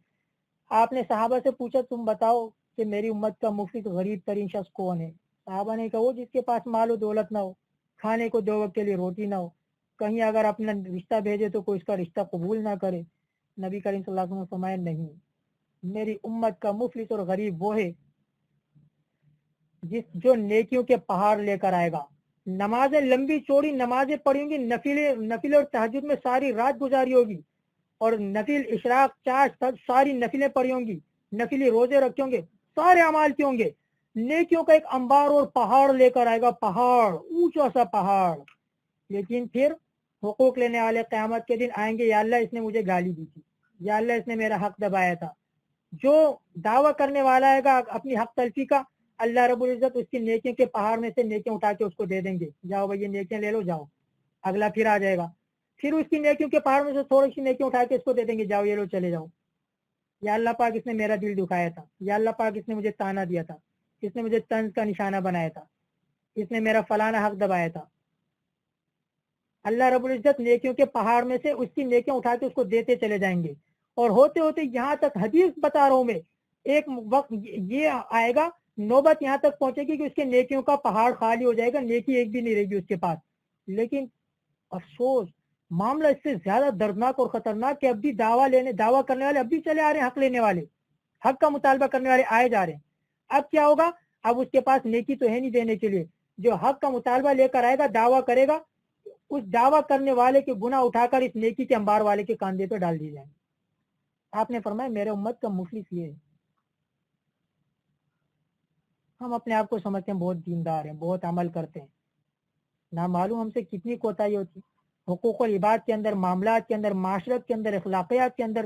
Speaker 1: آپ نے صحابہ سے پوچھا تم بتاؤ کہ میری امت کا مفلس غریب ترین شخص کون ہے. صحابہ نے کہا وہ جس کے پاس مال و دولت نہ ہو، کھانے کو 2 وقت کے لیے روٹی نہ ہو، کہیں اگر اپنا رشتہ بھیجے تو کوئی اس کا رشتہ قبول نہ کرے. نبی کریم صلی اللہ علیہ وسلم نے فرمایا نہیں، میری امت کا مفلس اور غریب وہ ہے جو نیکیوں کے پہاڑ لے کر آئے گا. نمازیں لمبی چوڑی نمازیں پڑھیں گی، نفل اور تہجد میں ساری رات گزاری ہوگی، اور نفل اشراق چاش تک ساری نفلیں پڑھی ہوں گی، نفلی روزے رکھے ہوں گے، سارے اعمال کے ہوں گے. نیکیوں کا ایک انبار اور پہاڑ لے کر آئے گا، پہاڑ، اونچا سا پہاڑ. لیکن پھر حقوق لینے والے قیامت کے دن آئیں گے، یا اللہ اس نے مجھے گالی دی تھی، یا اللہ اس نے میرا حق دبایا تھا. جو دعویٰ کرنے والا ہے گا اپنی حق تلفی کا، اللہ رب العزت اس کی نیکیوں کے پہاڑ میں سے نیکیاں اٹھا کے اس کو دے دیں گے، جاؤ بھائی یہ نیکیاں لے لو جاؤ. اگلا پھر آ جائے گا، پھر اس کی نیکیوں کے پہاڑ میں سے تھوڑی سی نیکیاں اٹھا کے اس کو دے دیں گے، جاؤ یہ لو چلے جاؤ. یا اللہ پاک اس نے میرا دل دکھایا تھا، یا اللہ پاک اس نے مجھے تانا دیا تھا، اس نے مجھے طنز کا نشانہ بنایا تھا، اس نے میرا فلانا حق دبایا تھا. اللہ رب العزت نیکیوں کے پہاڑ میں سے اس کی نیکیاں اٹھا کے اس کو دیتے چلے جائیں گے. اور ہوتے ہوتے یہاں تک حدیث بتا رہا ہوں میں، ایک وقت یہ آئے گا، نوبت یہاں تک پہنچے گی کہ اس کے نیکیوں کا پہاڑ خالی ہو جائے گا، نیکی ایک بھی نہیں رہے گی اس کے پاس. لیکن افسوس، معاملہ اس سے زیادہ دردناک اور خطرناک کہ اب بھی دعویٰ کرنے والے اب بھی چلے آ رہے ہیں، حق لینے والے، حق کا مطالبہ کرنے والے آئے جا رہے ہیں. اب کیا ہوگا، اب اس کے پاس نیکی تو ہے نہیں دینے کے لیے. جو حق کا مطالبہ لے کر آئے گا، دعویٰ کرے گا، اس دعویٰ کرنے والے کے گناہ اٹھا کر اس نیکی کے انبار والے کے کاندھے پہ ڈال دی جائیں. آپ نے فرمایا میرے امت کا مفلس یہ ہے. ہم اپنے آپ کو سمجھتے ہیں بہت دیندار ہیں، بہت عمل کرتے ہیں، نہ معلوم ہم سے کتنی کوتاہی ہوتی. حقوق العباد کے اندر، معاملات کے اندر، معاشرت کے اندر، اخلاقیات کے اندر